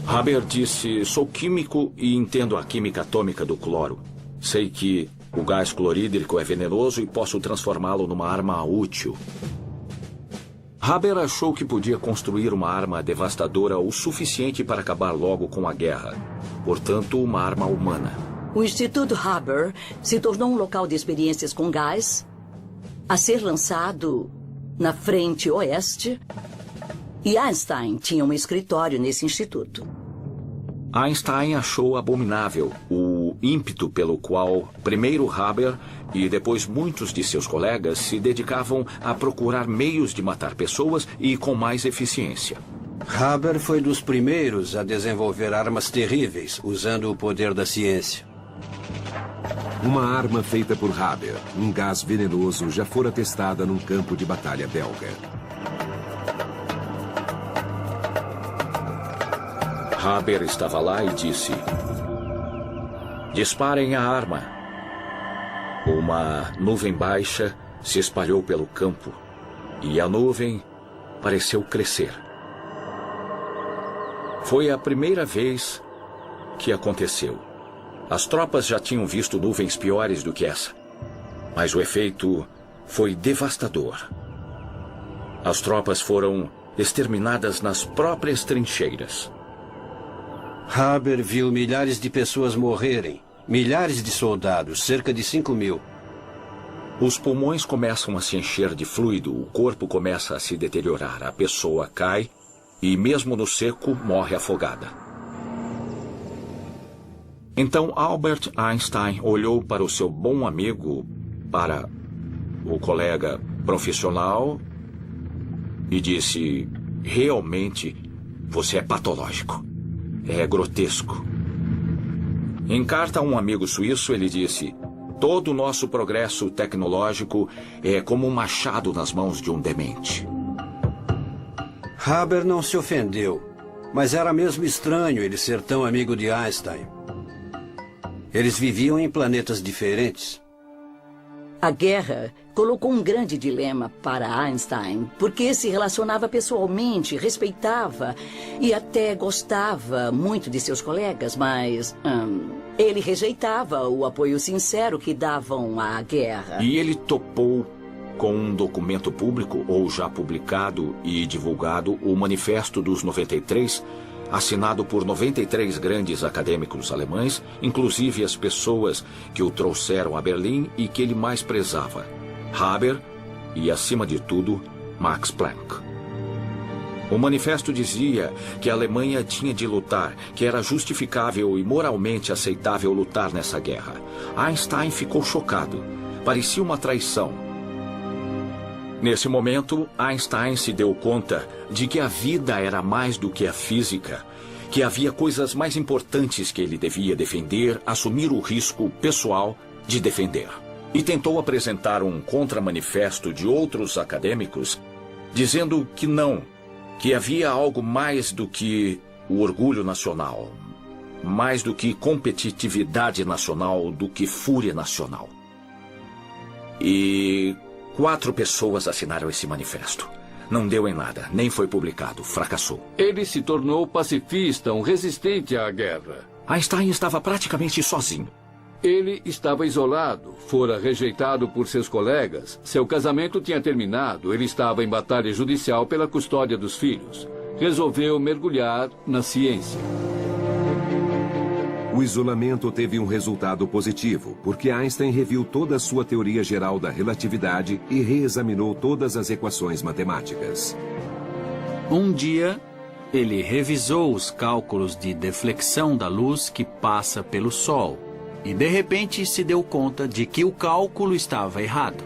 Haber disse: "Sou químico e entendo a química atômica do cloro. Sei que o gás clorídrico é venenoso e posso transformá-lo numa arma útil." Haber achou que podia construir uma arma devastadora o suficiente para acabar logo com a guerra. Portanto, uma arma humana. O Instituto Haber se tornou um local de experiências com gás, a ser lançado na frente oeste, e Einstein tinha um escritório nesse instituto. Einstein achou abominável o ímpeto pelo qual primeiro Haber e depois muitos de seus colegas se dedicavam a procurar meios de matar pessoas e com mais eficiência. Haber foi dos primeiros a desenvolver armas terríveis, usando o poder da ciência. Uma arma feita por Haber, um gás venenoso, já fora testada num campo de batalha belga. Haber estava lá e disse: "Disparem a arma." Uma nuvem baixa se espalhou pelo campo e a nuvem pareceu crescer. Foi a primeira vez que aconteceu. As tropas já tinham visto nuvens piores do que essa, mas o efeito foi devastador. As tropas foram exterminadas nas próprias trincheiras. Haber viu milhares de pessoas morrerem, milhares de soldados, cerca de 5.000. Os pulmões começam a se encher de fluido, o corpo começa a se deteriorar, a pessoa cai e, mesmo no seco, morre afogada. Então Albert Einstein olhou para o seu bom amigo, para o colega profissional, e disse: "Realmente, você é patológico. É grotesco." Em carta a um amigo suíço, ele disse: "Todo o nosso progresso tecnológico é como um machado nas mãos de um demente." Haber não se ofendeu, mas era mesmo estranho ele ser tão amigo de Einstein. Eles viviam em planetas diferentes. A guerra colocou um grande dilema para Einstein, porque se relacionava pessoalmente, respeitava e até gostava muito de seus colegas, mas ele rejeitava o apoio sincero que davam à guerra. E ele topou com um documento público, ou já publicado e divulgado, o Manifesto dos 93, assinado por 93 grandes acadêmicos alemães, inclusive as pessoas que o trouxeram a Berlim e que ele mais prezava: Haber e, acima de tudo, Max Planck. O manifesto dizia que a Alemanha tinha de lutar, que era justificável e moralmente aceitável lutar nessa guerra. Einstein ficou chocado. Parecia uma traição. Nesse momento, Einstein se deu conta de que a vida era mais do que a física, que havia coisas mais importantes que ele devia defender, assumir o risco pessoal de defender. E tentou apresentar um contramanifesto de outros acadêmicos, dizendo que não, que havia algo mais do que o orgulho nacional, mais do que competitividade nacional, do que fúria nacional. E 4 pessoas assinaram esse manifesto. Não deu em nada, nem foi publicado, fracassou. Ele se tornou pacifista, um resistente à guerra. Einstein estava praticamente sozinho. Ele estava isolado, fora rejeitado por seus colegas, seu casamento tinha terminado, ele estava em batalha judicial pela custódia dos filhos. Resolveu mergulhar na ciência. O isolamento teve um resultado positivo, porque Einstein reviu toda a sua teoria geral da relatividade e reexaminou todas as equações matemáticas. Um dia, ele revisou os cálculos de deflexão da luz que passa pelo Sol e, de repente, se deu conta de que o cálculo estava errado.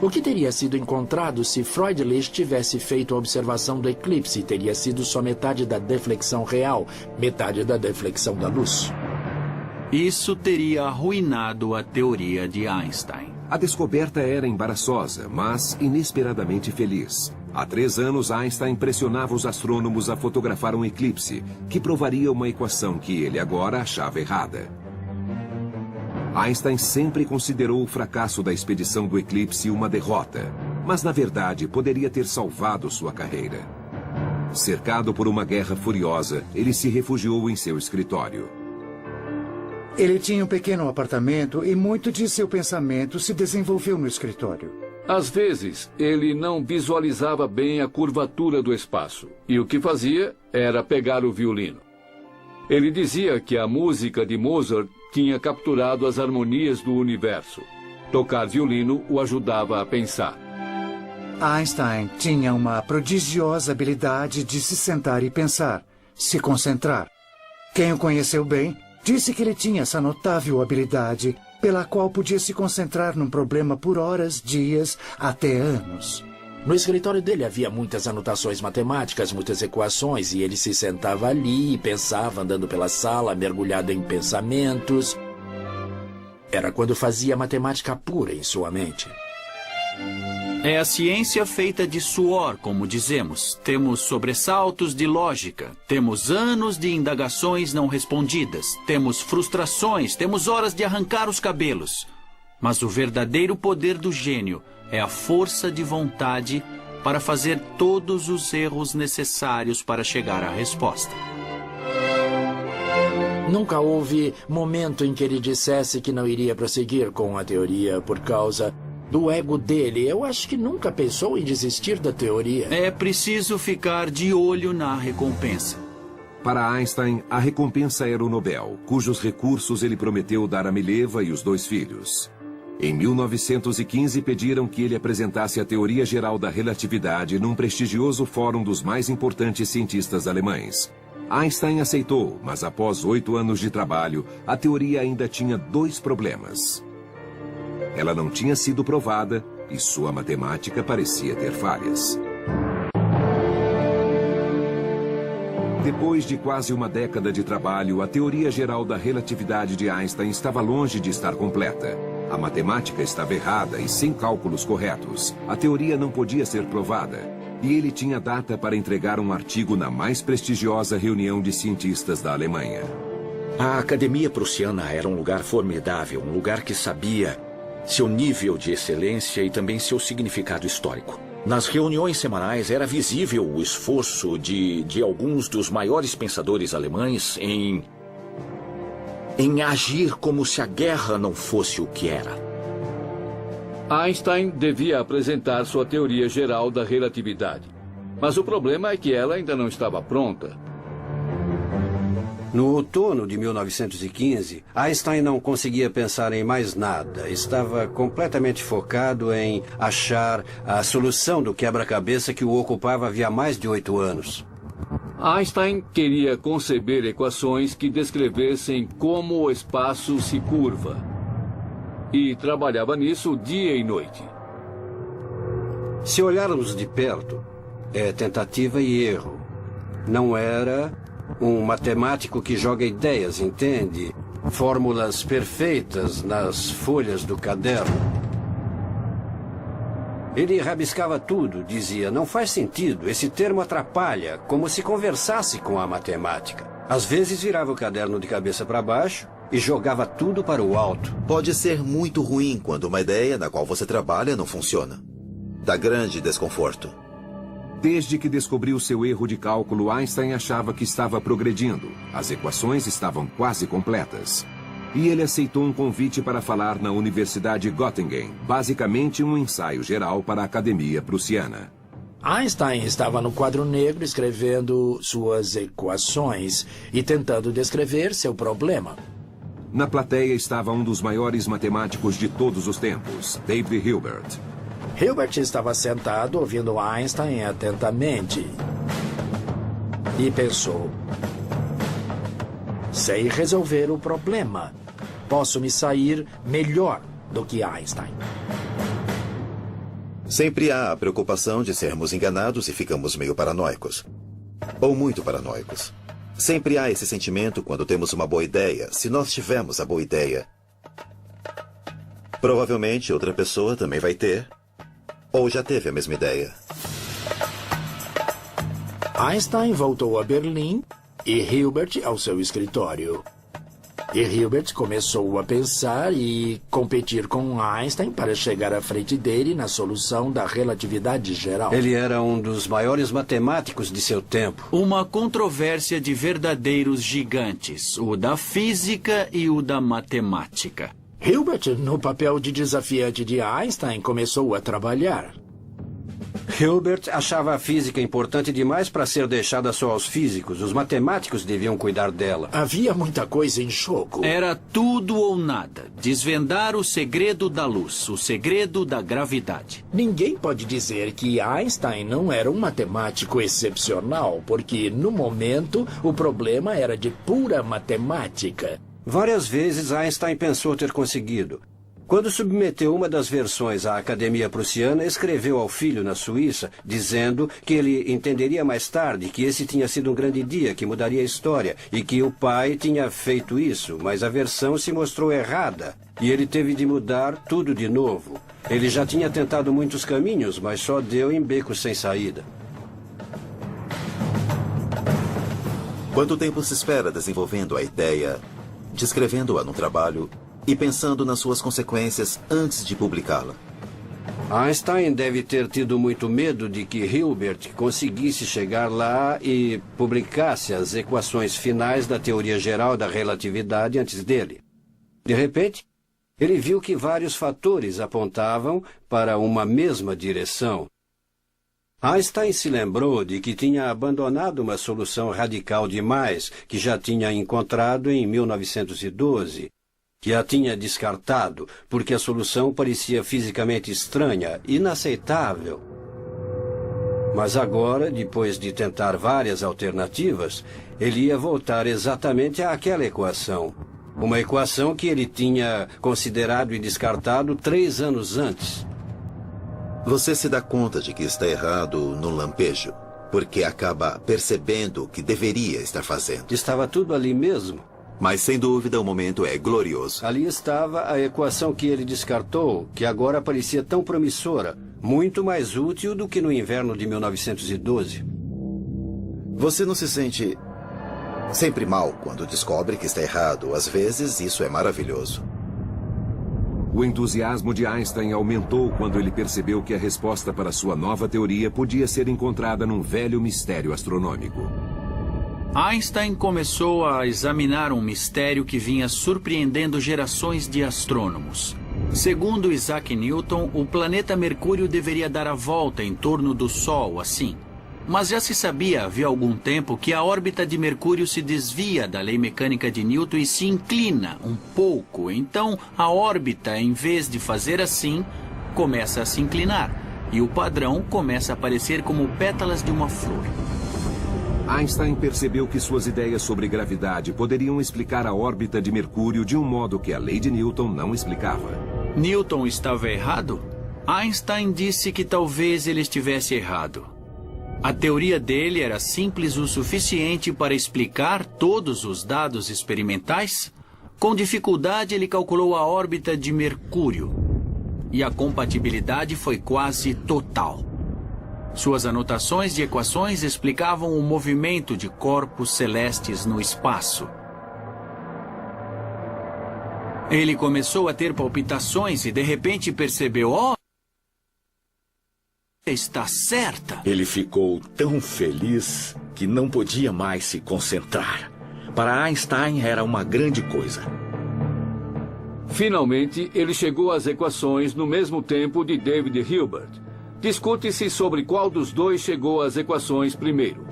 O que teria sido encontrado se Freundlich tivesse feito a observação do eclipse? Teria sido só metade da deflexão real, metade da deflexão da luz. Isso teria arruinado a teoria de Einstein. A descoberta era embaraçosa, mas inesperadamente feliz. Há 3 anos, Einstein pressionava os astrônomos a fotografar um eclipse, que provaria uma equação que ele agora achava errada. Einstein sempre considerou o fracasso da expedição do eclipse uma derrota, mas na verdade poderia ter salvado sua carreira. Cercado por uma guerra furiosa, ele se refugiou em seu escritório. Ele tinha um pequeno apartamento e muito de seu pensamento se desenvolveu no escritório. Às vezes, ele não visualizava bem a curvatura do espaço, e o que fazia era pegar o violino. Ele dizia que a música de Mozart tinha capturado as harmonias do universo. Tocar violino o ajudava a pensar. Einstein tinha uma prodigiosa habilidade de se sentar e pensar, se concentrar. Quem o conheceu bem disse que ele tinha essa notável habilidade pela qual podia se concentrar num problema por horas, dias, até anos. No escritório dele havia muitas anotações matemáticas, muitas equações, e ele se sentava ali e pensava, andando pela sala, mergulhado em pensamentos. Era quando fazia matemática pura em sua mente. É a ciência feita de suor, como dizemos. Temos sobressaltos de lógica, temos anos de indagações não respondidas, temos frustrações, temos horas de arrancar os cabelos. Mas o verdadeiro poder do gênio é a força de vontade para fazer todos os erros necessários para chegar à resposta. Nunca houve momento em que ele dissesse que não iria prosseguir com a teoria por causa do ego dele. Eu acho que nunca pensou em desistir da teoria. É preciso ficar de olho na recompensa. Para Einstein, a recompensa era o Nobel, cujos recursos ele prometeu dar a Mileva e os 2 filhos. Em 1915, pediram que ele apresentasse a teoria geral da relatividade num prestigioso fórum dos mais importantes cientistas alemães. Einstein aceitou, mas após 8 anos de trabalho, a teoria ainda tinha 2 problemas. Ela não tinha sido provada e sua matemática parecia ter falhas. Depois de quase uma década de trabalho, a teoria geral da relatividade de Einstein estava longe de estar completa. A matemática estava errada e sem cálculos corretos. A teoria não podia ser provada. E ele tinha data para entregar um artigo na mais prestigiosa reunião de cientistas da Alemanha. A Academia Prussiana era um lugar formidável, um lugar que sabia seu nível de excelência e também seu significado histórico. Nas reuniões semanais era visível o esforço de alguns dos maiores pensadores alemães em agir como se a guerra não fosse o que era. Einstein devia apresentar sua teoria geral da relatividade. Mas o problema é que ela ainda não estava pronta. No outono de 1915, Einstein não conseguia pensar em mais nada. Estava completamente focado em achar a solução do quebra-cabeça que o ocupava havia mais de 8 anos. Einstein queria conceber equações que descrevessem como o espaço se curva. E trabalhava nisso dia e noite. Se olharmos de perto, é tentativa e erro. Não era um matemático que joga ideias, entende? Fórmulas perfeitas nas folhas do caderno. Ele rabiscava tudo, dizia, não faz sentido, esse termo atrapalha, como se conversasse com a matemática. Às vezes virava o caderno de cabeça para baixo e jogava tudo para o alto. Pode ser muito ruim quando uma ideia na qual você trabalha não funciona. Dá grande desconforto. Desde que descobriu seu erro de cálculo, Einstein achava que estava progredindo. As equações estavam quase completas. E ele aceitou um convite para falar na Universidade Göttingen, basicamente um ensaio geral para a Academia Prussiana. Einstein estava no quadro negro escrevendo suas equações e tentando descrever seu problema. Na plateia estava um dos maiores matemáticos de todos os tempos, David Hilbert. Hilbert estava sentado ouvindo Einstein atentamente e pensou: sei resolver o problema. Posso me sair melhor do que Einstein. Sempre há a preocupação de sermos enganados e ficamos meio paranoicos. Ou muito paranoicos. Sempre há esse sentimento quando temos uma boa ideia. Se nós tivermos a boa ideia, provavelmente outra pessoa também vai ter, ou já teve a mesma ideia. Einstein voltou a Berlim e Hilbert ao seu escritório. E Hilbert começou a pensar e competir com Einstein para chegar à frente dele na solução da relatividade geral. Ele era um dos maiores matemáticos de seu tempo. Uma controvérsia de verdadeiros gigantes, o da física e o da matemática. Hilbert, no papel de desafiante de Einstein, começou a trabalhar. Hilbert achava a física importante demais para ser deixada só aos físicos. Os matemáticos deviam cuidar dela. Havia muita coisa em jogo. Era tudo ou nada. Desvendar o segredo da luz, o segredo da gravidade. Ninguém pode dizer que Einstein não era um matemático excepcional, porque, no momento, o problema era de pura matemática. Várias vezes Einstein pensou ter conseguido. Quando submeteu uma das versões à Academia Prussiana, escreveu ao filho na Suíça, dizendo que ele entenderia mais tarde que esse tinha sido um grande dia, que mudaria a história, e que o pai tinha feito isso, mas a versão se mostrou errada, e ele teve de mudar tudo de novo. Ele já tinha tentado muitos caminhos, mas só deu em becos sem saída. Quanto tempo se espera desenvolvendo a ideia, descrevendo-a no trabalho e pensando nas suas consequências antes de publicá-la? Einstein deve ter tido muito medo de que Hilbert conseguisse chegar lá e publicasse as equações finais da teoria geral da relatividade antes dele. De repente, ele viu que vários fatores apontavam para uma mesma direção. Einstein se lembrou de que tinha abandonado uma solução radical demais que já tinha encontrado em 1912, que a tinha descartado porque a solução parecia fisicamente estranha, inaceitável. Mas agora, depois de tentar várias alternativas, ele ia voltar exatamente àquela equação. Uma equação que ele tinha considerado e descartado 3 anos antes. Você se dá conta de que está errado no lampejo, porque acaba percebendo o que deveria estar fazendo. Estava tudo ali mesmo. Mas, sem dúvida, o momento é glorioso. Ali estava a equação que ele descartou, que agora parecia tão promissora, muito mais útil do que no inverno de 1912. Você não se sente sempre mal quando descobre que está errado? Às vezes, isso é maravilhoso. O entusiasmo de Einstein aumentou quando ele percebeu que a resposta para sua nova teoria podia ser encontrada num velho mistério astronômico. Einstein começou a examinar um mistério que vinha surpreendendo gerações de astrônomos. Segundo Isaac Newton, o planeta Mercúrio deveria dar a volta em torno do Sol, assim. Mas já se sabia havia algum tempo que a órbita de Mercúrio se desvia da lei mecânica de Newton e se inclina um pouco. Então, a órbita, em vez de fazer assim, começa a se inclinar. E o padrão começa a aparecer como pétalas de uma flor. Einstein percebeu que suas ideias sobre gravidade poderiam explicar a órbita de Mercúrio de um modo que a lei de Newton não explicava. Newton estava errado? Einstein disse que talvez ele estivesse errado. A teoria dele era simples o suficiente para explicar todos os dados experimentais? Com dificuldade, ele calculou a órbita de Mercúrio. E a compatibilidade foi quase total. Suas anotações de equações explicavam o movimento de corpos celestes no espaço. Ele começou a ter palpitações e de repente percebeu: "Oh, está certa." Ele ficou tão feliz que não podia mais se concentrar. Para Einstein era uma grande coisa. Finalmente, ele chegou às equações no mesmo tempo de David Hilbert. Discute-se sobre qual dos dois chegou às equações primeiro.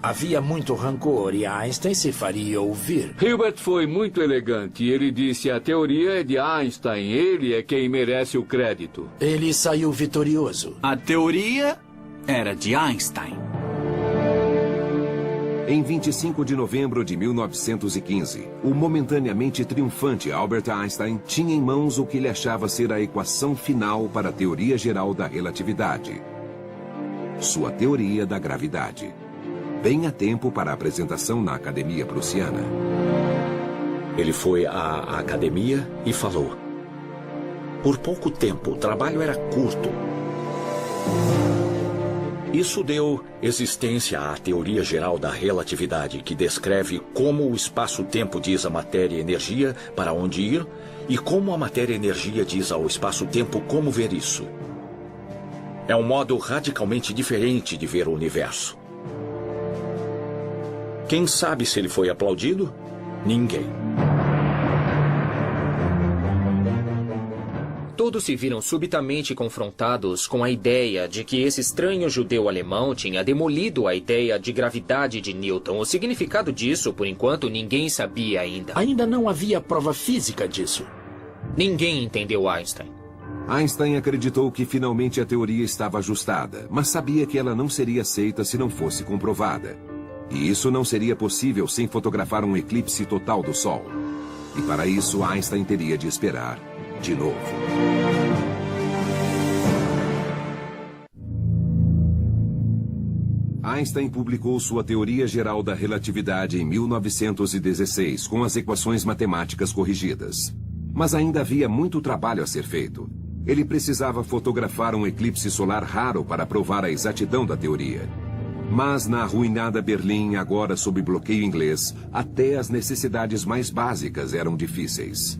Havia muito rancor e Einstein se faria ouvir. Hilbert foi muito elegante. Ele disse: a teoria é de Einstein, ele é quem merece o crédito. Ele saiu vitorioso. A teoria era de Einstein. Em 25 de novembro de 1915, o momentaneamente triunfante Albert Einstein tinha em mãos o que ele achava ser a equação final para a teoria geral da relatividade. Sua teoria da gravidade. Bem a tempo para a apresentação na Academia Prussiana. Ele foi à academia e falou. Por pouco tempo, o trabalho era curto. Isso deu existência à teoria geral da relatividade, que descreve como o espaço-tempo diz à matéria e energia para onde ir e como a matéria e energia diz ao espaço-tempo como ver isso. É um modo radicalmente diferente de ver o universo. Quem sabe se ele foi aplaudido? Ninguém. Todos se viram subitamente confrontados com a ideia de que esse estranho judeu alemão tinha demolido a ideia de gravidade de Newton. O significado disso, por enquanto, ninguém sabia ainda. Ainda não havia prova física disso. Ninguém entendeu Einstein. Einstein acreditou que finalmente a teoria estava ajustada, mas sabia que ela não seria aceita se não fosse comprovada. E isso não seria possível sem fotografar um eclipse total do Sol. E para isso, Einstein teria de esperar de novo. Einstein publicou sua teoria geral da relatividade em 1916, com as equações matemáticas corrigidas. Mas ainda havia muito trabalho a ser feito. Ele precisava fotografar um eclipse solar raro para provar a exatidão da teoria. Mas na arruinada Berlim, agora sob bloqueio inglês, até as necessidades mais básicas eram difíceis.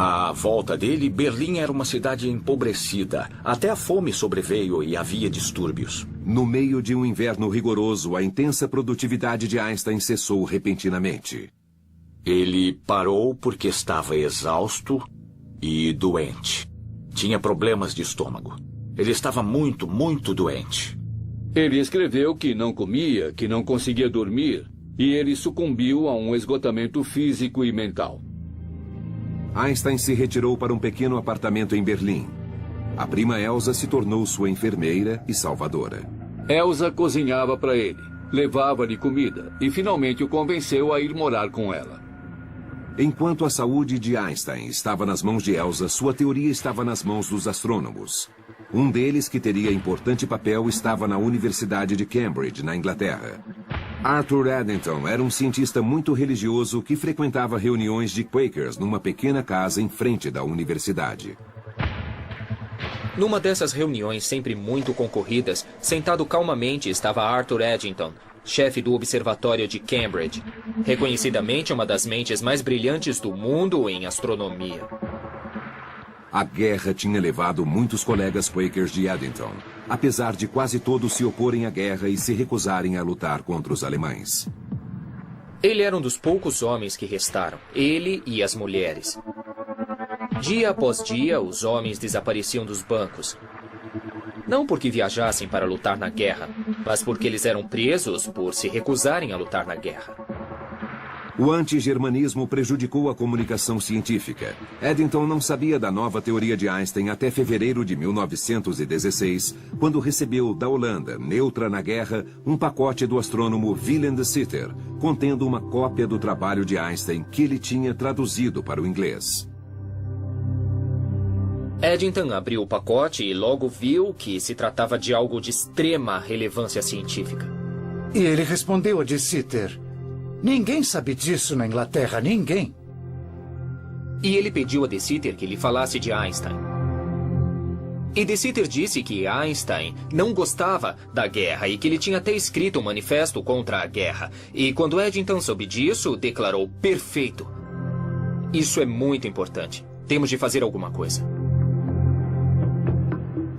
À volta dele, Berlim era uma cidade empobrecida. Até a fome sobreveio e havia distúrbios. No meio de um inverno rigoroso, a intensa produtividade de Einstein cessou repentinamente. Ele parou porque estava exausto e doente. Tinha problemas de estômago. Ele estava muito, muito doente. Ele escreveu que não comia, que não conseguia dormir, e ele sucumbiu a um esgotamento físico e mental. Einstein se retirou para um pequeno apartamento em Berlim. A prima Elsa se tornou sua enfermeira e salvadora. Elsa cozinhava para ele, levava-lhe comida e finalmente o convenceu a ir morar com ela. Enquanto a saúde de Einstein estava nas mãos de Elsa, sua teoria estava nas mãos dos astrônomos. Um deles, que teria importante papel, estava na Universidade de Cambridge, na Inglaterra. Arthur Eddington era um cientista muito religioso que frequentava reuniões de Quakers numa pequena casa em frente da universidade. Numa dessas reuniões sempre muito concorridas, sentado calmamente estava Arthur Eddington, chefe do Observatório de Cambridge, reconhecidamente uma das mentes mais brilhantes do mundo em astronomia. A guerra tinha levado muitos colegas Quakers de Edenton, apesar de quase todos se oporem à guerra e se recusarem a lutar contra os alemães. Ele era um dos poucos homens que restaram, ele e as mulheres. Dia após dia, os homens desapareciam dos bancos. Não porque viajassem para lutar na guerra, mas porque eles eram presos por se recusarem a lutar na guerra. O anti-germanismo prejudicou a comunicação científica. Edenton não sabia da nova teoria de Einstein até fevereiro de 1916, quando recebeu da Holanda, neutra na guerra, um pacote do astrônomo Willem de Sitter, contendo uma cópia do trabalho de Einstein que ele tinha traduzido para o inglês. Edenton abriu o pacote e logo viu que se tratava de algo de extrema relevância científica. E ele respondeu a de Sitter: ninguém sabe disso na Inglaterra, ninguém. E ele pediu a de Sitter que lhe falasse de Einstein. E de Sitter disse que Einstein não gostava da guerra e que ele tinha até escrito um manifesto contra a guerra. E quando Edenton soube disso, declarou: perfeito. Isso é muito importante. Temos de fazer alguma coisa.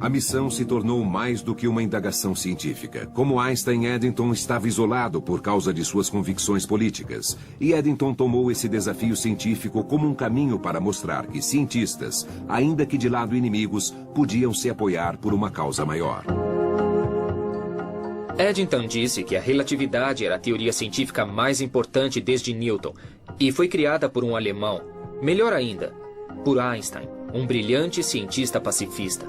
A missão se tornou mais do que uma indagação científica. Como Einstein, Edenton estava isolado por causa de suas convicções políticas. E Edenton tomou esse desafio científico como um caminho para mostrar que cientistas, ainda que de lado inimigos, podiam se apoiar por uma causa maior. Edenton disse que a relatividade era a teoria científica mais importante desde Newton e foi criada por um alemão. Melhor ainda, por Einstein, um brilhante cientista pacifista.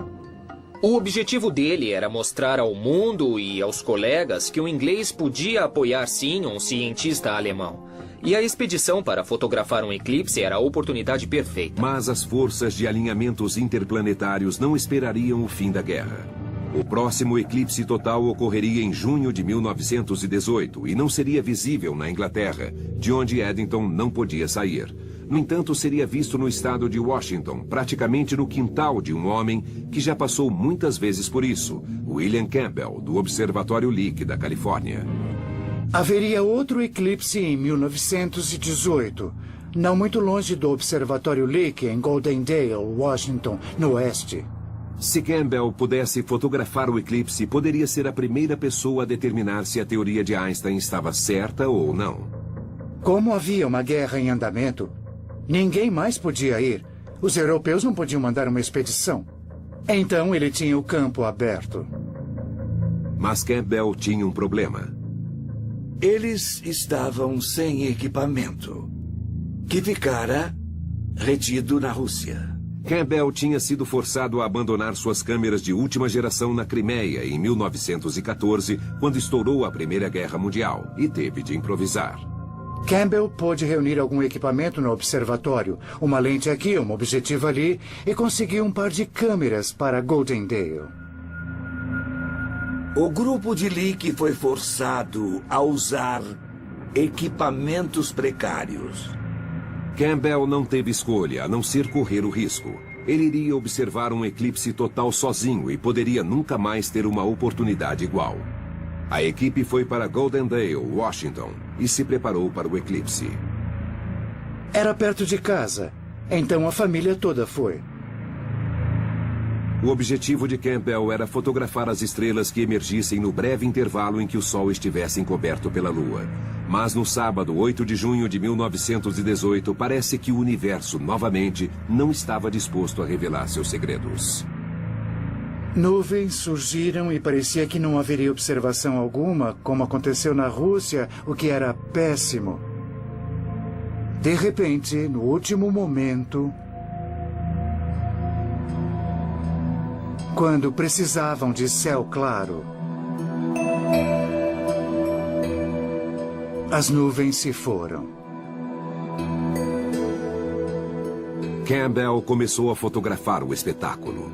O objetivo dele era mostrar ao mundo e aos colegas que um inglês podia apoiar sim um cientista alemão. E a expedição para fotografar um eclipse era a oportunidade perfeita. Mas as forças de alinhamentos interplanetários não esperariam o fim da guerra. O próximo eclipse total ocorreria em junho de 1918 e não seria visível na Inglaterra, de onde Edenton não podia sair. No entanto, seria visto no estado de Washington, praticamente no quintal de um homem que já passou muitas vezes por isso, William Campbell, do Observatório Lick da Califórnia. Haveria outro eclipse em 1918, não muito longe do Observatório Lick, em Goldendale, Washington, no oeste. Se Campbell pudesse fotografar o eclipse, poderia ser a primeira pessoa a determinar se a teoria de Einstein estava certa ou não. Como havia uma guerra em andamento, ninguém mais podia ir. Os europeus não podiam mandar uma expedição. Então ele tinha o campo aberto. Mas Campbell tinha um problema. Eles estavam sem equipamento, que ficara retido na Rússia. Campbell tinha sido forçado a abandonar suas câmeras de última geração na Crimeia em 1914, quando estourou a Primeira Guerra Mundial, e teve de improvisar. Campbell pôde reunir algum equipamento no observatório, uma lente aqui, um objetivo ali, e conseguiu um par de câmeras para Goldendale. O grupo de Lick foi forçado a usar equipamentos precários. Campbell não teve escolha a não ser correr o risco. Ele iria observar um eclipse total sozinho e poderia nunca mais ter uma oportunidade igual. A equipe foi para Goldendale, Washington, e se preparou para o eclipse. Era perto de casa, então a família toda foi. O objetivo de Campbell era fotografar as estrelas que emergissem no breve intervalo em que o Sol estivesse encoberto pela Lua. Mas no sábado, 8 de junho de 1918, parece que o universo, novamente, não estava disposto a revelar seus segredos. Nuvens surgiram e parecia que não haveria observação alguma, como aconteceu na Rússia, o que era péssimo. De repente, no último momento, quando precisavam de céu claro, as nuvens se foram. Campbell começou a fotografar o espetáculo.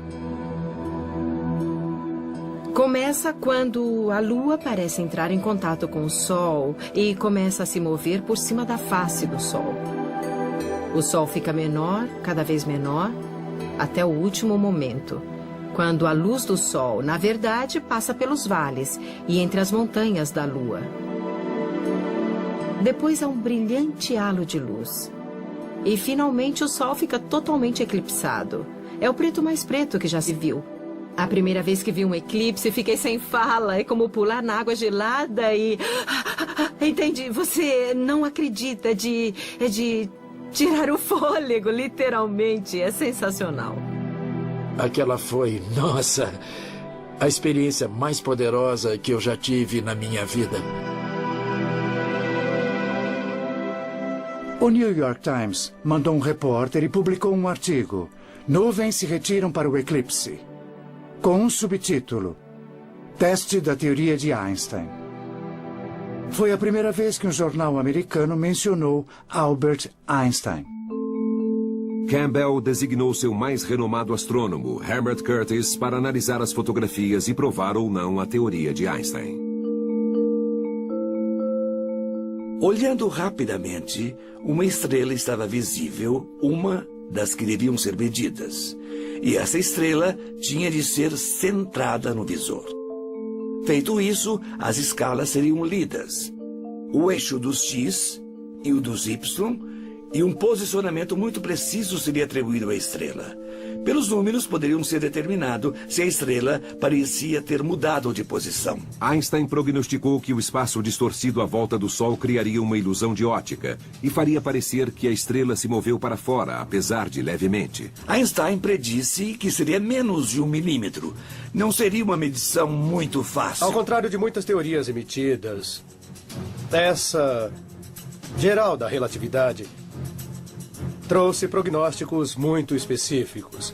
Começa quando a Lua parece entrar em contato com o Sol e começa a se mover por cima da face do Sol. O Sol fica menor, cada vez menor, até o último momento, quando a luz do Sol, na verdade, passa pelos vales e entre as montanhas da Lua. Depois há um brilhante halo de luz. E finalmente o Sol fica totalmente eclipsado. É o preto mais preto que já se viu. A primeira vez que vi um eclipse, fiquei sem fala. É como pular na água gelada e... Entendi, você não acredita, é de tirar o fôlego, literalmente. É sensacional. Aquela foi, nossa, a experiência mais poderosa que eu já tive na minha vida. O New York Times mandou um repórter e publicou um artigo. Nuvens se retiram para o eclipse. Com um subtítulo: Teste da teoria de Einstein. Foi a primeira vez que um jornal americano mencionou Albert Einstein. Campbell designou seu mais renomado astrônomo, Herbert Curtis, para analisar as fotografias e provar ou não a teoria de Einstein. Olhando rapidamente, uma estrela estava visível, uma das que deviam ser medidas. E essa estrela tinha de ser centrada no visor. Feito isso, as escalas seriam lidas. O eixo dos X e o dos Y, e um posicionamento muito preciso seria atribuído à estrela. Pelos números, poderiam ser determinado se a estrela parecia ter mudado de posição. Einstein prognosticou que o espaço distorcido à volta do Sol criaria uma ilusão de ótica e faria parecer que a estrela se moveu para fora, apesar de levemente. Einstein predisse que seria menos de 1 milímetro. Não seria uma medição muito fácil. Ao contrário de muitas teorias emitidas, essa geral da relatividade trouxe prognósticos muito específicos,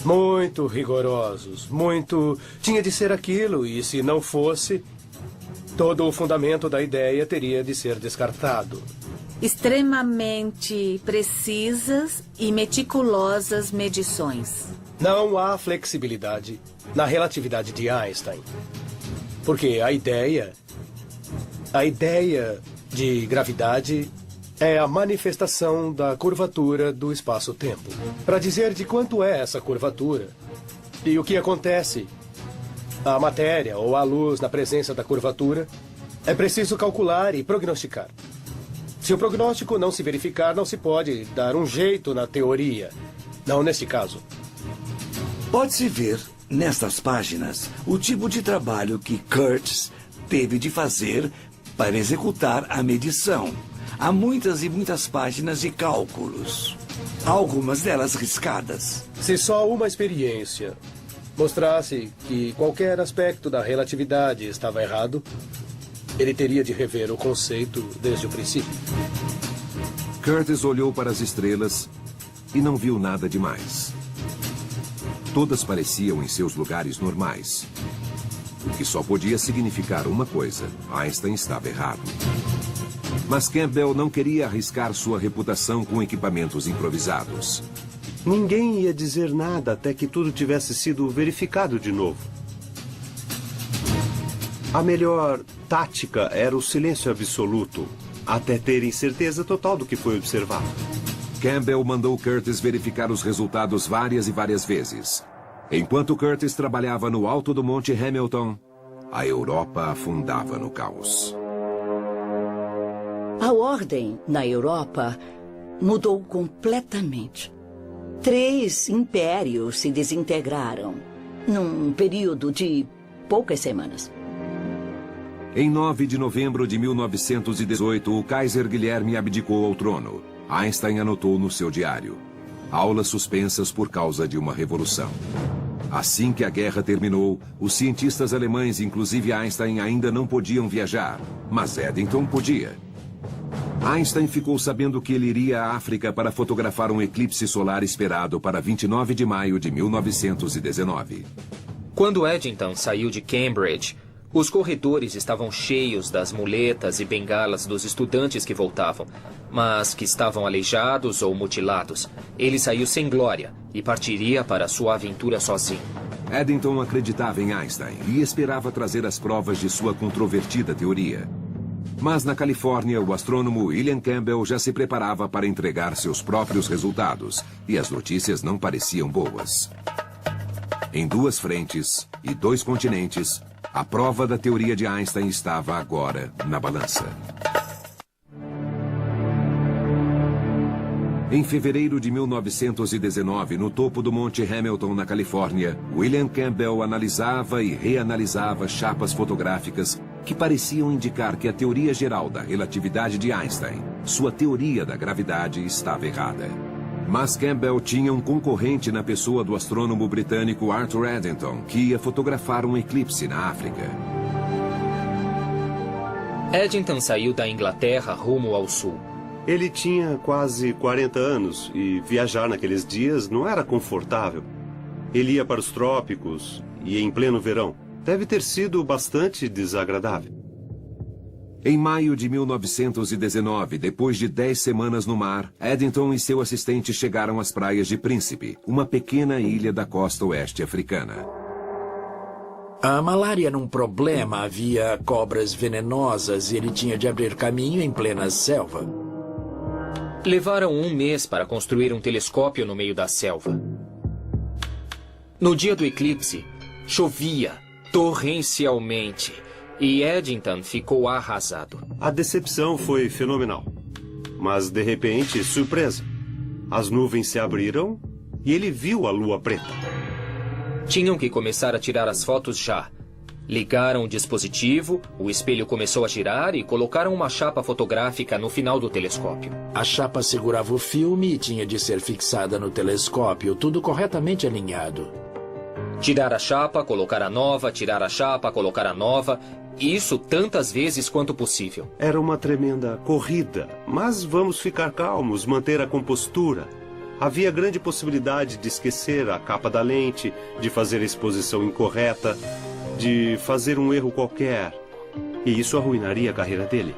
muito rigorosos, tinha de ser aquilo, e se não fosse, todo o fundamento da ideia teria de ser descartado. Extremamente precisas e meticulosas medições. Não há flexibilidade na relatividade de Einstein, porque a ideia de gravidade é a manifestação da curvatura do espaço-tempo. Para dizer de quanto é essa curvatura e o que acontece à matéria ou à luz na presença da curvatura, é preciso calcular e prognosticar. Se o prognóstico não se verificar, não se pode dar um jeito na teoria. Não neste caso. Pode-se ver, nestas páginas, o tipo de trabalho que Curtis teve de fazer para executar a medição. Há muitas e muitas páginas de cálculos, algumas delas riscadas. Se só uma experiência mostrasse que qualquer aspecto da relatividade estava errado, ele teria de rever o conceito desde o princípio. Curtis olhou para as estrelas e não viu nada demais. Todas pareciam em seus lugares normais. O que só podia significar uma coisa: Einstein estava errado. Mas Campbell não queria arriscar sua reputação com equipamentos improvisados. Ninguém ia dizer nada até que tudo tivesse sido verificado de novo. A melhor tática era o silêncio absoluto, até terem certeza total do que foi observado. Campbell mandou Curtis verificar os resultados várias e várias vezes. Enquanto Curtis trabalhava no alto do Monte Hamilton, a Europa afundava no caos. A ordem na Europa mudou completamente. 3 impérios se desintegraram num período de poucas semanas. Em 9 de novembro de 1918, o Kaiser Guilherme abdicou ao trono. Einstein anotou no seu diário: aulas suspensas por causa de uma revolução. Assim que a guerra terminou, os cientistas alemães, inclusive Einstein, ainda não podiam viajar, mas Eddington podia. Einstein ficou sabendo que ele iria à África para fotografar um eclipse solar esperado para 29 de maio de 1919. Quando Eddington saiu de Cambridge, os corredores estavam cheios das muletas e bengalas dos estudantes que voltavam, mas que estavam aleijados ou mutilados. Ele saiu sem glória e partiria para sua aventura sozinho. Eddington acreditava em Einstein e esperava trazer as provas de sua controvertida teoria. Mas na Califórnia, o astrônomo William Campbell já se preparava para entregar seus próprios resultados, e as notícias não pareciam boas. Em 2 frentes e 2 continentes, a prova da teoria de Einstein estava agora na balança. Em fevereiro de 1919, no topo do Monte Hamilton, na Califórnia, William Campbell analisava e reanalisava chapas fotográficas que pareciam indicar que a teoria geral da relatividade de Einstein, sua teoria da gravidade, estava errada. Mas Campbell tinha um concorrente na pessoa do astrônomo britânico Arthur Eddington, que ia fotografar um eclipse na África. Eddington saiu da Inglaterra rumo ao sul. Ele tinha quase 40 anos e viajar naqueles dias não era confortável. Ele ia para os trópicos e em pleno verão. Deve ter sido bastante desagradável. Em maio de 1919, depois de 10 semanas no mar, Eddington e seu assistente chegaram às praias de Príncipe, uma pequena ilha da costa oeste africana. A malária era um problema, havia cobras venenosas e ele tinha de abrir caminho em plena selva. Levaram um mês para construir um telescópio no meio da selva. No dia do eclipse, chovia torrencialmente e Eddington ficou arrasado. A decepção foi fenomenal. Mas, de repente, surpresa. As nuvens se abriram e ele viu a lua preta. Tinham que começar a tirar as fotos já. Ligaram o dispositivo, o espelho começou a girar e colocaram uma chapa fotográfica no final do telescópio. A chapa segurava o filme e tinha de ser fixada no telescópio, tudo corretamente alinhado. Tirar a chapa, colocar a nova, tirar a chapa, colocar a nova. Isso tantas vezes quanto possível. Era uma tremenda corrida, mas vamos ficar calmos, manter a compostura. Havia grande possibilidade de esquecer a capa da lente, de fazer a exposição incorreta, de fazer um erro qualquer. E isso arruinaria a carreira dele.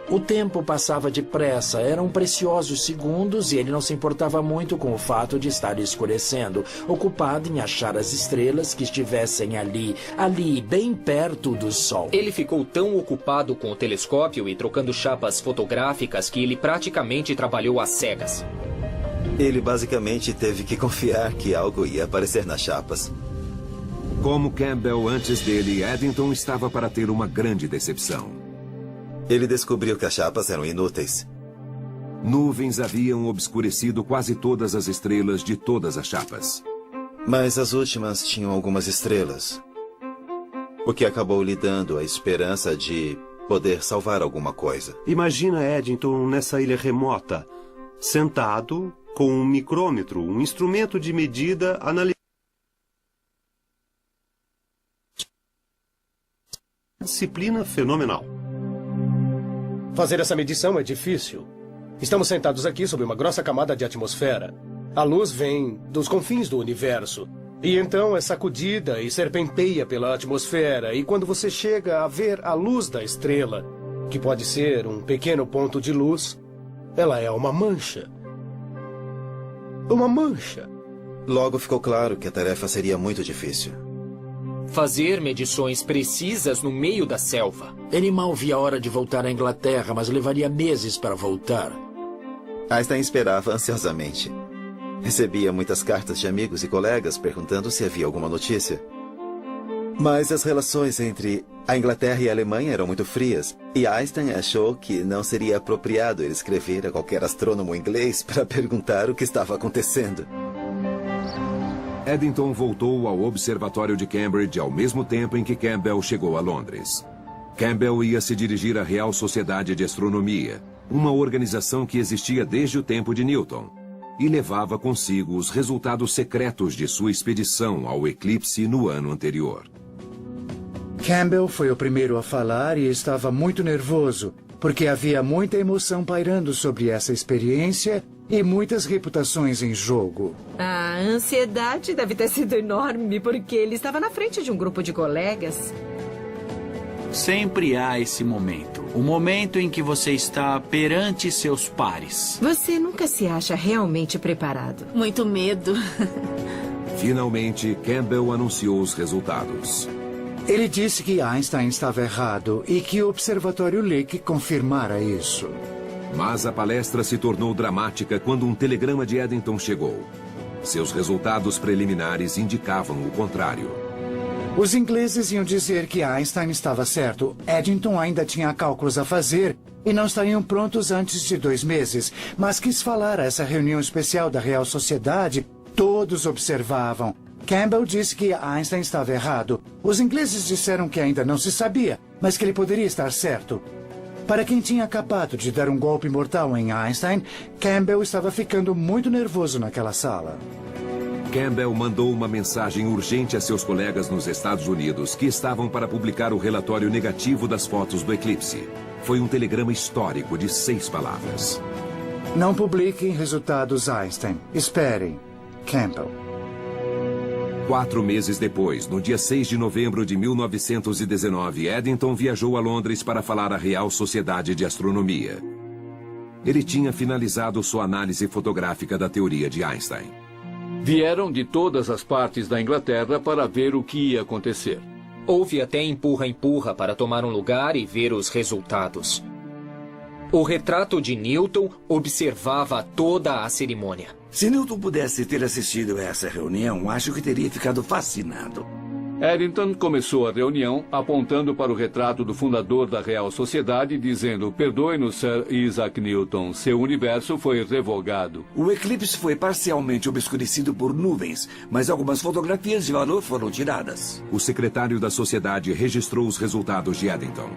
O tempo passava depressa, eram preciosos segundos e ele não se importava muito com o fato de estar escurecendo, ocupado em achar as estrelas que estivessem ali, bem perto do Sol. Ele ficou tão ocupado com o telescópio e trocando chapas fotográficas que ele praticamente trabalhou às cegas. Ele basicamente teve que confiar que algo ia aparecer nas chapas. Como Campbell antes dele, Eddington estava para ter uma grande decepção. Ele descobriu que as chapas eram inúteis. Nuvens haviam obscurecido quase todas as estrelas de todas as chapas. Mas as últimas tinham algumas estrelas. O que acabou lhe dando a esperança de poder salvar alguma coisa. Imagina Eddington nessa ilha remota, sentado com um micrômetro, um instrumento de medida analisando. Disciplina fenomenal. Fazer essa medição é difícil. Estamos sentados aqui sob uma grossa camada de atmosfera. A luz vem dos confins do universo. E então é sacudida e serpenteia pela atmosfera. E quando você chega a ver a luz da estrela, que pode ser um pequeno ponto de luz, ela é uma mancha. Uma mancha. Logo ficou claro que a tarefa seria muito difícil. Fazer medições precisas no meio da selva. Ele mal via a hora de voltar à Inglaterra, mas levaria meses para voltar. Einstein esperava ansiosamente. Recebia muitas cartas de amigos e colegas perguntando se havia alguma notícia. Mas as relações entre a Inglaterra e a Alemanha eram muito frias, e Einstein achou que não seria apropriado ele escrever a qualquer astrônomo inglês para perguntar o que estava acontecendo. Eddington voltou ao Observatório de Cambridge ao mesmo tempo em que Campbell chegou a Londres. Campbell ia se dirigir à Real Sociedade de Astronomia, uma organização que existia desde o tempo de Newton, e levava consigo os resultados secretos de sua expedição ao eclipse no ano anterior. Campbell foi o primeiro a falar e estava muito nervoso, porque havia muita emoção pairando sobre essa experiência e muitas reputações em jogo. A ansiedade deve ter sido enorme, porque ele estava na frente de um grupo de colegas. Sempre há esse momento. O momento em que você está perante seus pares. Você nunca se acha realmente preparado. Muito medo. Finalmente, Campbell anunciou os resultados. Ele disse que Einstein estava errado e que o Observatório Lick confirmara isso. Mas a palestra se tornou dramática quando um telegrama de Eddington chegou. Seus resultados preliminares indicavam o contrário. Os ingleses iam dizer que Einstein estava certo. Eddington ainda tinha cálculos a fazer e não estariam prontos antes de 2 meses. Mas quis falar a essa reunião especial da Real Sociedade. Todos observavam. Campbell disse que Einstein estava errado. Os ingleses disseram que ainda não se sabia, mas que ele poderia estar certo. Para quem tinha acabado de dar um golpe mortal em Einstein, Campbell estava ficando muito nervoso naquela sala. Campbell mandou uma mensagem urgente a seus colegas nos Estados Unidos que estavam para publicar o relatório negativo das fotos do eclipse. Foi um telegrama histórico de 6 palavras. Não publiquem resultados Einstein. Esperem. Campbell. 4 meses depois, no dia 6 de novembro de 1919, Eddington viajou a Londres para falar à Real Sociedade de Astronomia. Ele tinha finalizado sua análise fotográfica da teoria de Einstein. Vieram de todas as partes da Inglaterra para ver o que ia acontecer. Houve até empurra-empurra para tomar um lugar e ver os resultados. O retrato de Newton observava toda a cerimônia. Se Newton pudesse ter assistido a essa reunião, acho que teria ficado fascinado. Eddington começou a reunião apontando para o retrato do fundador da Real Sociedade, dizendo: "Perdoe-nos, Sir Isaac Newton, seu universo foi revogado." O eclipse foi parcialmente obscurecido por nuvens, mas algumas fotografias de valor foram tiradas. O secretário da sociedade registrou os resultados de Eddington.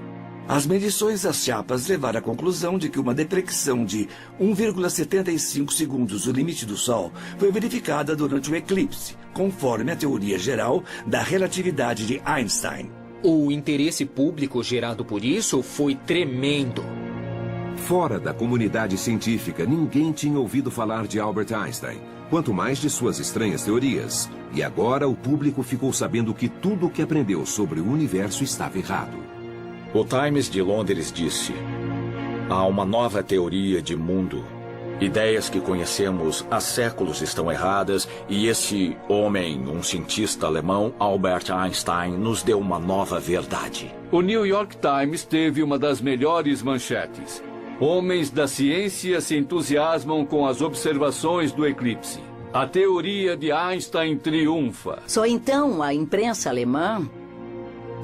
As medições das chapas levaram à conclusão de que uma deflexão de 1,75 segundos do limite do Sol foi verificada durante o eclipse, conforme a teoria geral da relatividade de Einstein. O interesse público gerado por isso foi tremendo. Fora da comunidade científica, ninguém tinha ouvido falar de Albert Einstein, quanto mais de suas estranhas teorias. E agora o público ficou sabendo que tudo o que aprendeu sobre o universo estava errado. O Times de Londres disse: "Há uma nova teoria de mundo. Ideias que conhecemos há séculos estão erradas e esse homem, um cientista alemão, Albert Einstein, nos deu uma nova verdade." O New York Times teve uma das melhores manchetes. Homens da ciência se entusiasmam com as observações do eclipse. A teoria de Einstein triunfa. Só então a imprensa alemã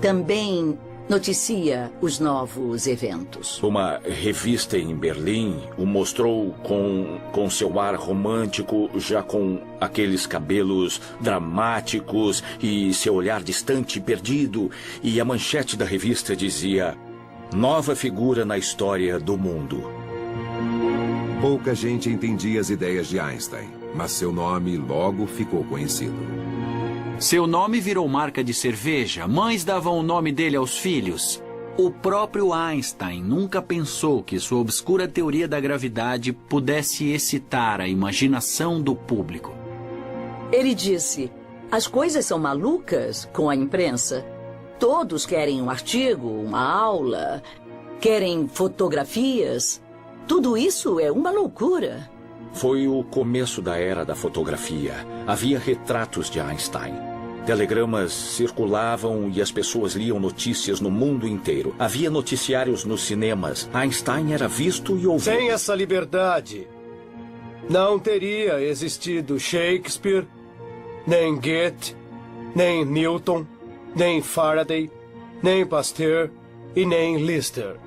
também noticia os novos eventos. Uma revista em Berlim o mostrou com seu ar romântico, já com aqueles cabelos dramáticos e seu olhar distante e perdido. E a manchete da revista dizia: "Nova figura na história do mundo." Pouca gente entendia as ideias de Einstein, mas seu nome logo ficou conhecido. Seu nome virou marca de cerveja. Mães davam o nome dele aos filhos. O próprio Einstein nunca pensou que sua obscura teoria da gravidade pudesse excitar a imaginação do público. Ele disse: "As coisas são malucas com a imprensa. Todos querem um artigo, uma aula, querem fotografias. Tudo isso é uma loucura." Foi o começo da era da fotografia. Havia retratos de Einstein. Telegramas circulavam e as pessoas liam notícias no mundo inteiro. Havia noticiários nos cinemas. Einstein era visto e ouvido. Sem essa liberdade, não teria existido Shakespeare, nem Goethe, nem Newton, nem Faraday, nem Pasteur e nem Lister.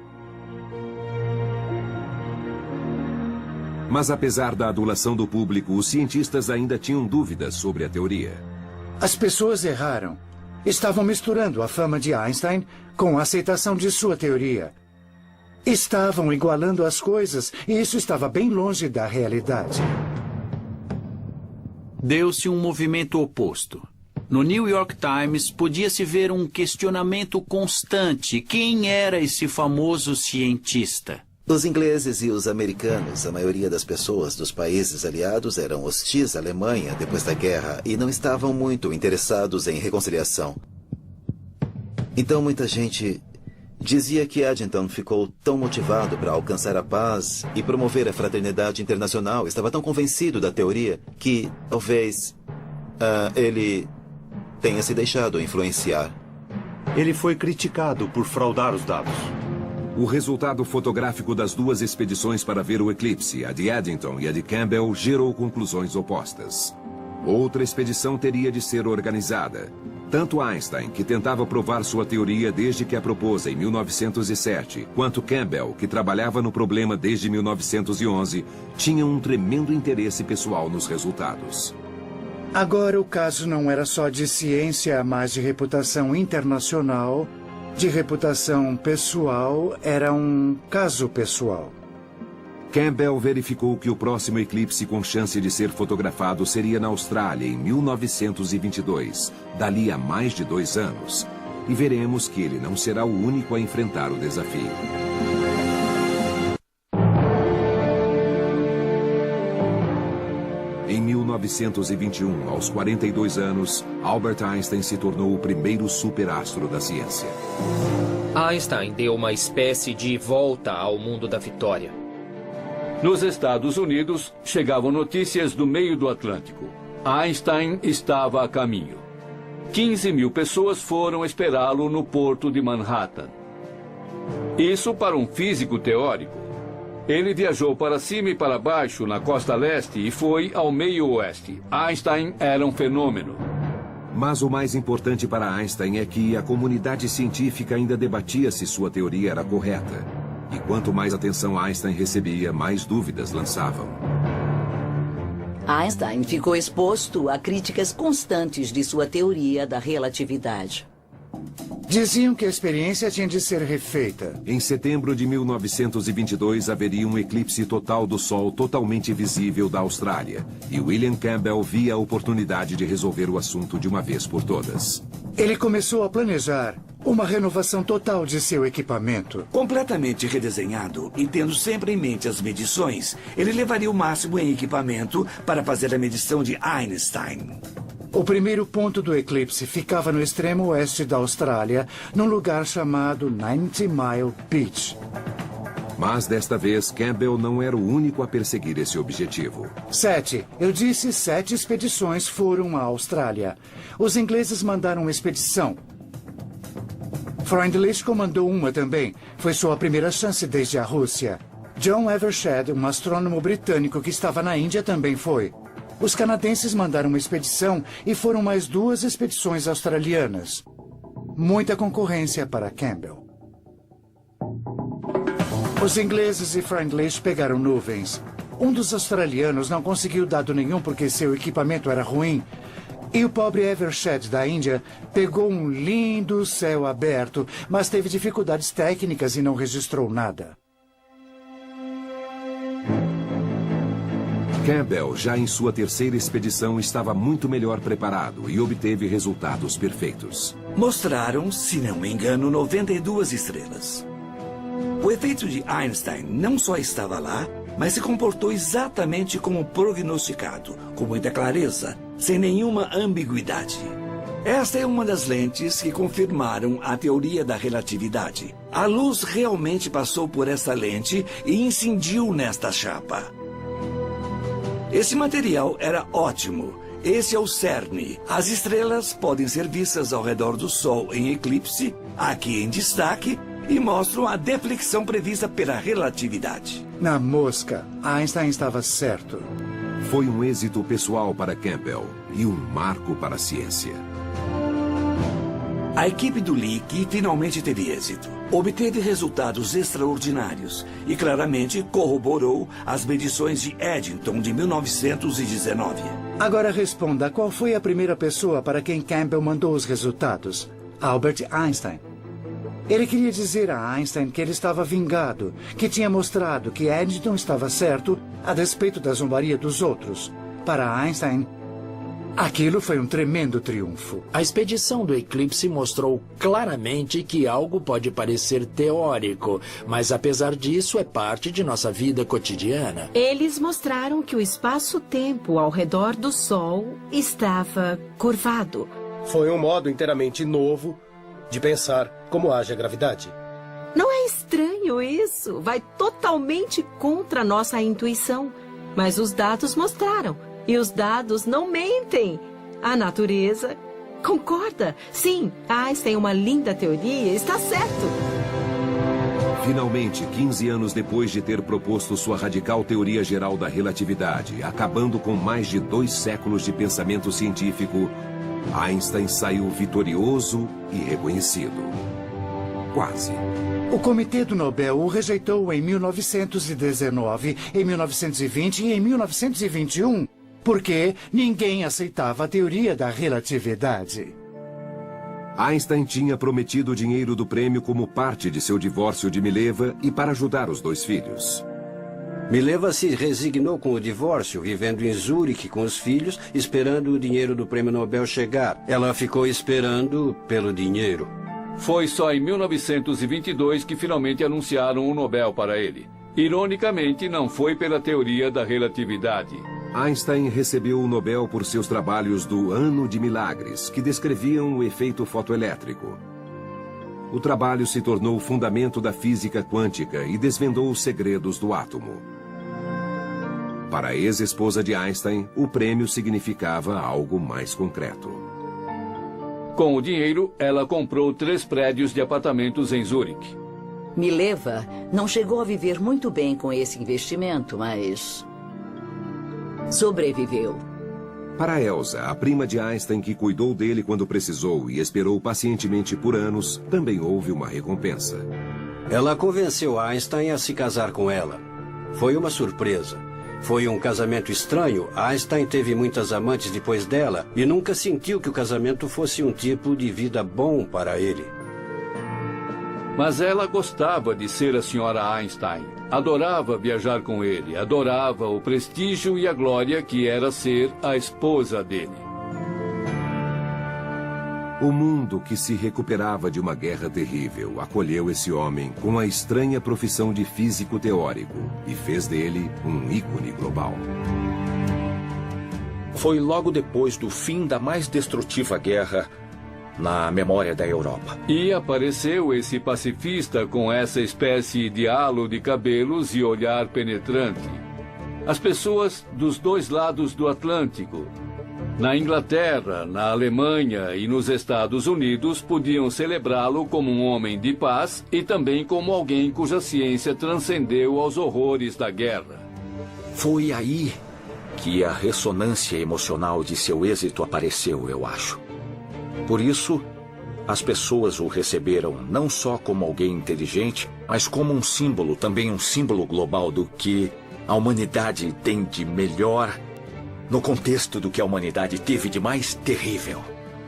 Mas apesar da adulação do público, os cientistas ainda tinham dúvidas sobre a teoria. As pessoas erraram. Estavam misturando a fama de Einstein com a aceitação de sua teoria. Estavam igualando as coisas e isso estava bem longe da realidade. Deu-se um movimento oposto. No New York Times podia-se ver um questionamento constante. Quem era esse famoso cientista? Os ingleses e os americanos, a maioria das pessoas dos países aliados eram hostis à Alemanha depois da guerra e não estavam muito interessados em reconciliação. Então muita gente dizia que Eddington ficou tão motivado para alcançar a paz e promover a fraternidade internacional, estava tão convencido da teoria que talvez ele tenha se deixado influenciar. Ele foi criticado por fraudar os dados. O resultado fotográfico das duas expedições para ver o eclipse, a de Eddington e a de Campbell, gerou conclusões opostas. Outra expedição teria de ser organizada. Tanto Einstein, que tentava provar sua teoria desde que a propôs em 1907, quanto Campbell, que trabalhava no problema desde 1911, tinham um tremendo interesse pessoal nos resultados. Agora o caso não era só de ciência, mas de reputação internacional, de reputação pessoal, era um caso pessoal. Campbell verificou que o próximo eclipse com chance de ser fotografado seria na Austrália em 1922, dali a mais de 2 anos. E veremos que ele não será o único a enfrentar o desafio. Em 1921, aos 42 anos, Albert Einstein se tornou o primeiro superastro da ciência. Einstein deu uma espécie de volta ao mundo da vitória. Nos Estados Unidos, chegavam notícias do meio do Atlântico. Einstein estava a caminho. 15 mil pessoas foram esperá-lo no porto de Manhattan. Isso para um físico teórico. Ele viajou para cima e para baixo na costa leste e foi ao meio oeste. Einstein era um fenômeno. Mas o mais importante para Einstein é que a comunidade científica ainda debatia se sua teoria era correta. E quanto mais atenção Einstein recebia, mais dúvidas lançavam. Einstein ficou exposto a críticas constantes de sua teoria da relatividade. Diziam que a experiência tinha de ser refeita. Em setembro de 1922, haveria um eclipse total do Sol totalmente visível da Austrália. E William Campbell via a oportunidade de resolver o assunto de uma vez por todas. Ele começou a planejar uma renovação total de seu equipamento. Completamente redesenhado e tendo sempre em mente as medições, ele levaria o máximo em equipamento para fazer a medição de Einstein. O primeiro ponto do eclipse ficava no extremo oeste da Austrália, num lugar chamado 90 Mile Beach. Mas desta vez, Campbell não era o único a perseguir esse objetivo. 7. Eu disse 7 expedições foram à Austrália. Os ingleses mandaram uma expedição. Freundlich comandou uma também. Foi sua primeira chance desde a Rússia. John Evershed, um astrônomo britânico que estava na Índia, também foi. Os canadenses mandaram uma expedição e foram mais 2 expedições australianas. Muita concorrência para Campbell. Os ingleses e Freundlich pegaram nuvens. Um dos australianos não conseguiu dado nenhum porque seu equipamento era ruim. E o pobre Evershed da Índia pegou um lindo céu aberto, mas teve dificuldades técnicas e não registrou nada. Campbell, já em sua terceira expedição, estava muito melhor preparado e obteve resultados perfeitos. Mostraram, se não me engano, 92 estrelas. O efeito de Einstein não só estava lá, mas se comportou exatamente como prognosticado, com muita clareza, sem nenhuma ambiguidade. Esta é uma das lentes que confirmaram a teoria da relatividade. A luz realmente passou por essa lente e incidiu nesta chapa. Esse material era ótimo. Esse é o cerne. As estrelas podem ser vistas ao redor do Sol em eclipse, aqui em destaque, e mostram a deflexão prevista pela relatividade. Na mosca, Einstein estava certo. Foi um êxito pessoal para Campbell e um marco para a ciência. A equipe do Lick finalmente teve êxito. Obteve resultados extraordinários e claramente corroborou as medições de Eddington de 1919. Agora responda, qual foi a primeira pessoa para quem Campbell mandou os resultados? Albert Einstein. Ele queria dizer a Einstein que ele estava vingado, que tinha mostrado que Eddington estava certo a despeito da zombaria dos outros. Para Einstein, aquilo foi um tremendo triunfo. A expedição do eclipse mostrou claramente que algo pode parecer teórico, mas apesar disso é parte de nossa vida cotidiana. Eles mostraram que o espaço-tempo ao redor do Sol estava curvado. Foi um modo inteiramente novo de pensar como age a gravidade. Não é estranho isso? Vai totalmente contra a nossa intuição. Mas os dados mostraram. E os dados não mentem. A natureza concorda. Sim, Einstein tem uma linda teoria, está certo. Finalmente, 15 anos depois de ter proposto sua radical teoria geral da relatividade, acabando com mais de 2 séculos de pensamento científico, Einstein saiu vitorioso e reconhecido. Quase. O Comitê do Nobel o rejeitou em 1919, em 1920 e em 1921, porque ninguém aceitava a teoria da relatividade. Einstein tinha prometido o dinheiro do prêmio como parte de seu divórcio de Mileva e para ajudar os 2 filhos. Mileva se resignou com o divórcio, vivendo em Zurique com os filhos, esperando o dinheiro do prêmio Nobel chegar. Ela ficou esperando pelo dinheiro. Foi só em 1922 que finalmente anunciaram o Nobel para ele. Ironicamente, não foi pela teoria da relatividade. Einstein recebeu o Nobel por seus trabalhos do Ano de Milagres, que descreviam o efeito fotoelétrico. O trabalho se tornou o fundamento da física quântica e desvendou os segredos do átomo. Para a ex-esposa de Einstein, o prêmio significava algo mais concreto. Com o dinheiro, ela comprou 3 prédios de apartamentos em Zurique. Mileva não chegou a viver muito bem com esse investimento, mas sobreviveu. Para Elsa, a prima de Einstein que cuidou dele quando precisou e esperou pacientemente por anos, também houve uma recompensa. Ela convenceu Einstein a se casar com ela. Foi uma surpresa. Foi um casamento estranho. Einstein teve muitas amantes depois dela e nunca sentiu que o casamento fosse um tipo de vida bom para ele. Mas ela gostava de ser a senhora Einstein. Adorava viajar com ele, adorava o prestígio e a glória que era ser a esposa dele. O mundo que se recuperava de uma guerra terrível acolheu esse homem com a estranha profissão de físico teórico e fez dele um ícone global. Foi logo depois do fim da mais destrutiva guerra na memória da Europa. E apareceu esse pacifista com essa espécie de halo de cabelos e olhar penetrante. As pessoas dos 2 lados do Atlântico, na Inglaterra, na Alemanha e nos Estados Unidos, podiam celebrá-lo como um homem de paz e também como alguém cuja ciência transcendeu aos horrores da guerra. Foi aí que a ressonância emocional de seu êxito apareceu, eu acho. Por isso, as pessoas o receberam não só como alguém inteligente, mas como um símbolo, também um símbolo global do que a humanidade tem de melhor no contexto do que a humanidade teve de mais terrível.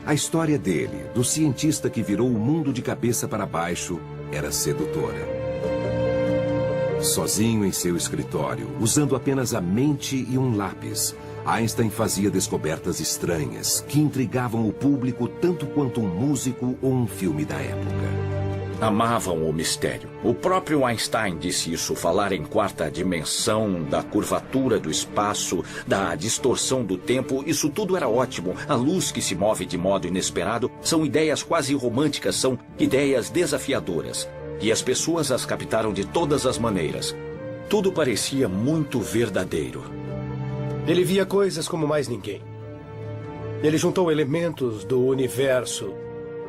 A história dele, do cientista que virou o mundo de cabeça para baixo, era sedutora. Sozinho em seu escritório, usando apenas a mente e um lápis, Einstein fazia descobertas estranhas que intrigavam o público tanto quanto um músico ou um filme da época. Amavam o mistério. O próprio Einstein disse isso, falar em 4ª dimensão, da curvatura do espaço, da distorção do tempo, isso tudo era ótimo. A luz que se move de modo inesperado são ideias quase românticas, são ideias desafiadoras. E as pessoas as captaram de todas as maneiras. Tudo parecia muito verdadeiro. Ele via coisas como mais ninguém. Ele juntou elementos do universo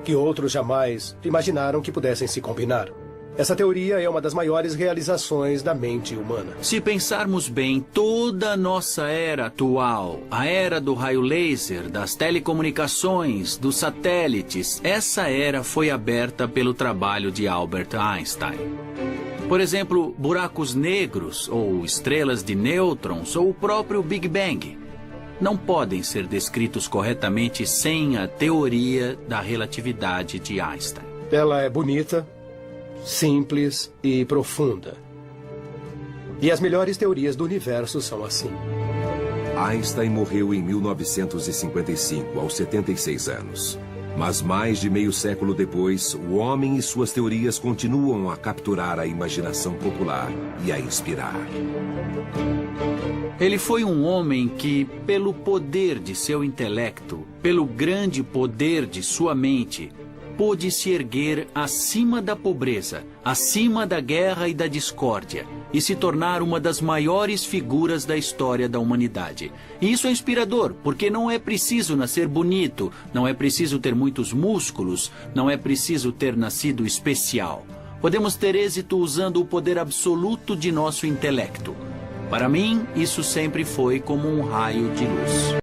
que outros jamais imaginaram que pudessem se combinar. Essa teoria é uma das maiores realizações da mente humana. Se pensarmos bem, toda a nossa era atual, a era do raio laser, das telecomunicações, dos satélites, essa era foi aberta pelo trabalho de Albert Einstein. Por exemplo, buracos negros, ou estrelas de nêutrons, ou o próprio Big Bang, não podem ser descritos corretamente sem a teoria da relatividade de Einstein. Ela é bonita, simples e profunda. E as melhores teorias do universo são assim. Einstein morreu em 1955, aos 76 anos. Mas mais de meio século depois, o homem e suas teorias continuam a capturar a imaginação popular e a inspirar. Ele foi um homem que, pelo poder de seu intelecto, pelo grande poder de sua mente, pôde se erguer acima da pobreza, acima da guerra e da discórdia, e se tornar uma das maiores figuras da história da humanidade. E isso é inspirador, porque não é preciso nascer bonito, não é preciso ter muitos músculos, não é preciso ter nascido especial. Podemos ter êxito usando o poder absoluto de nosso intelecto. Para mim, isso sempre foi como um raio de luz.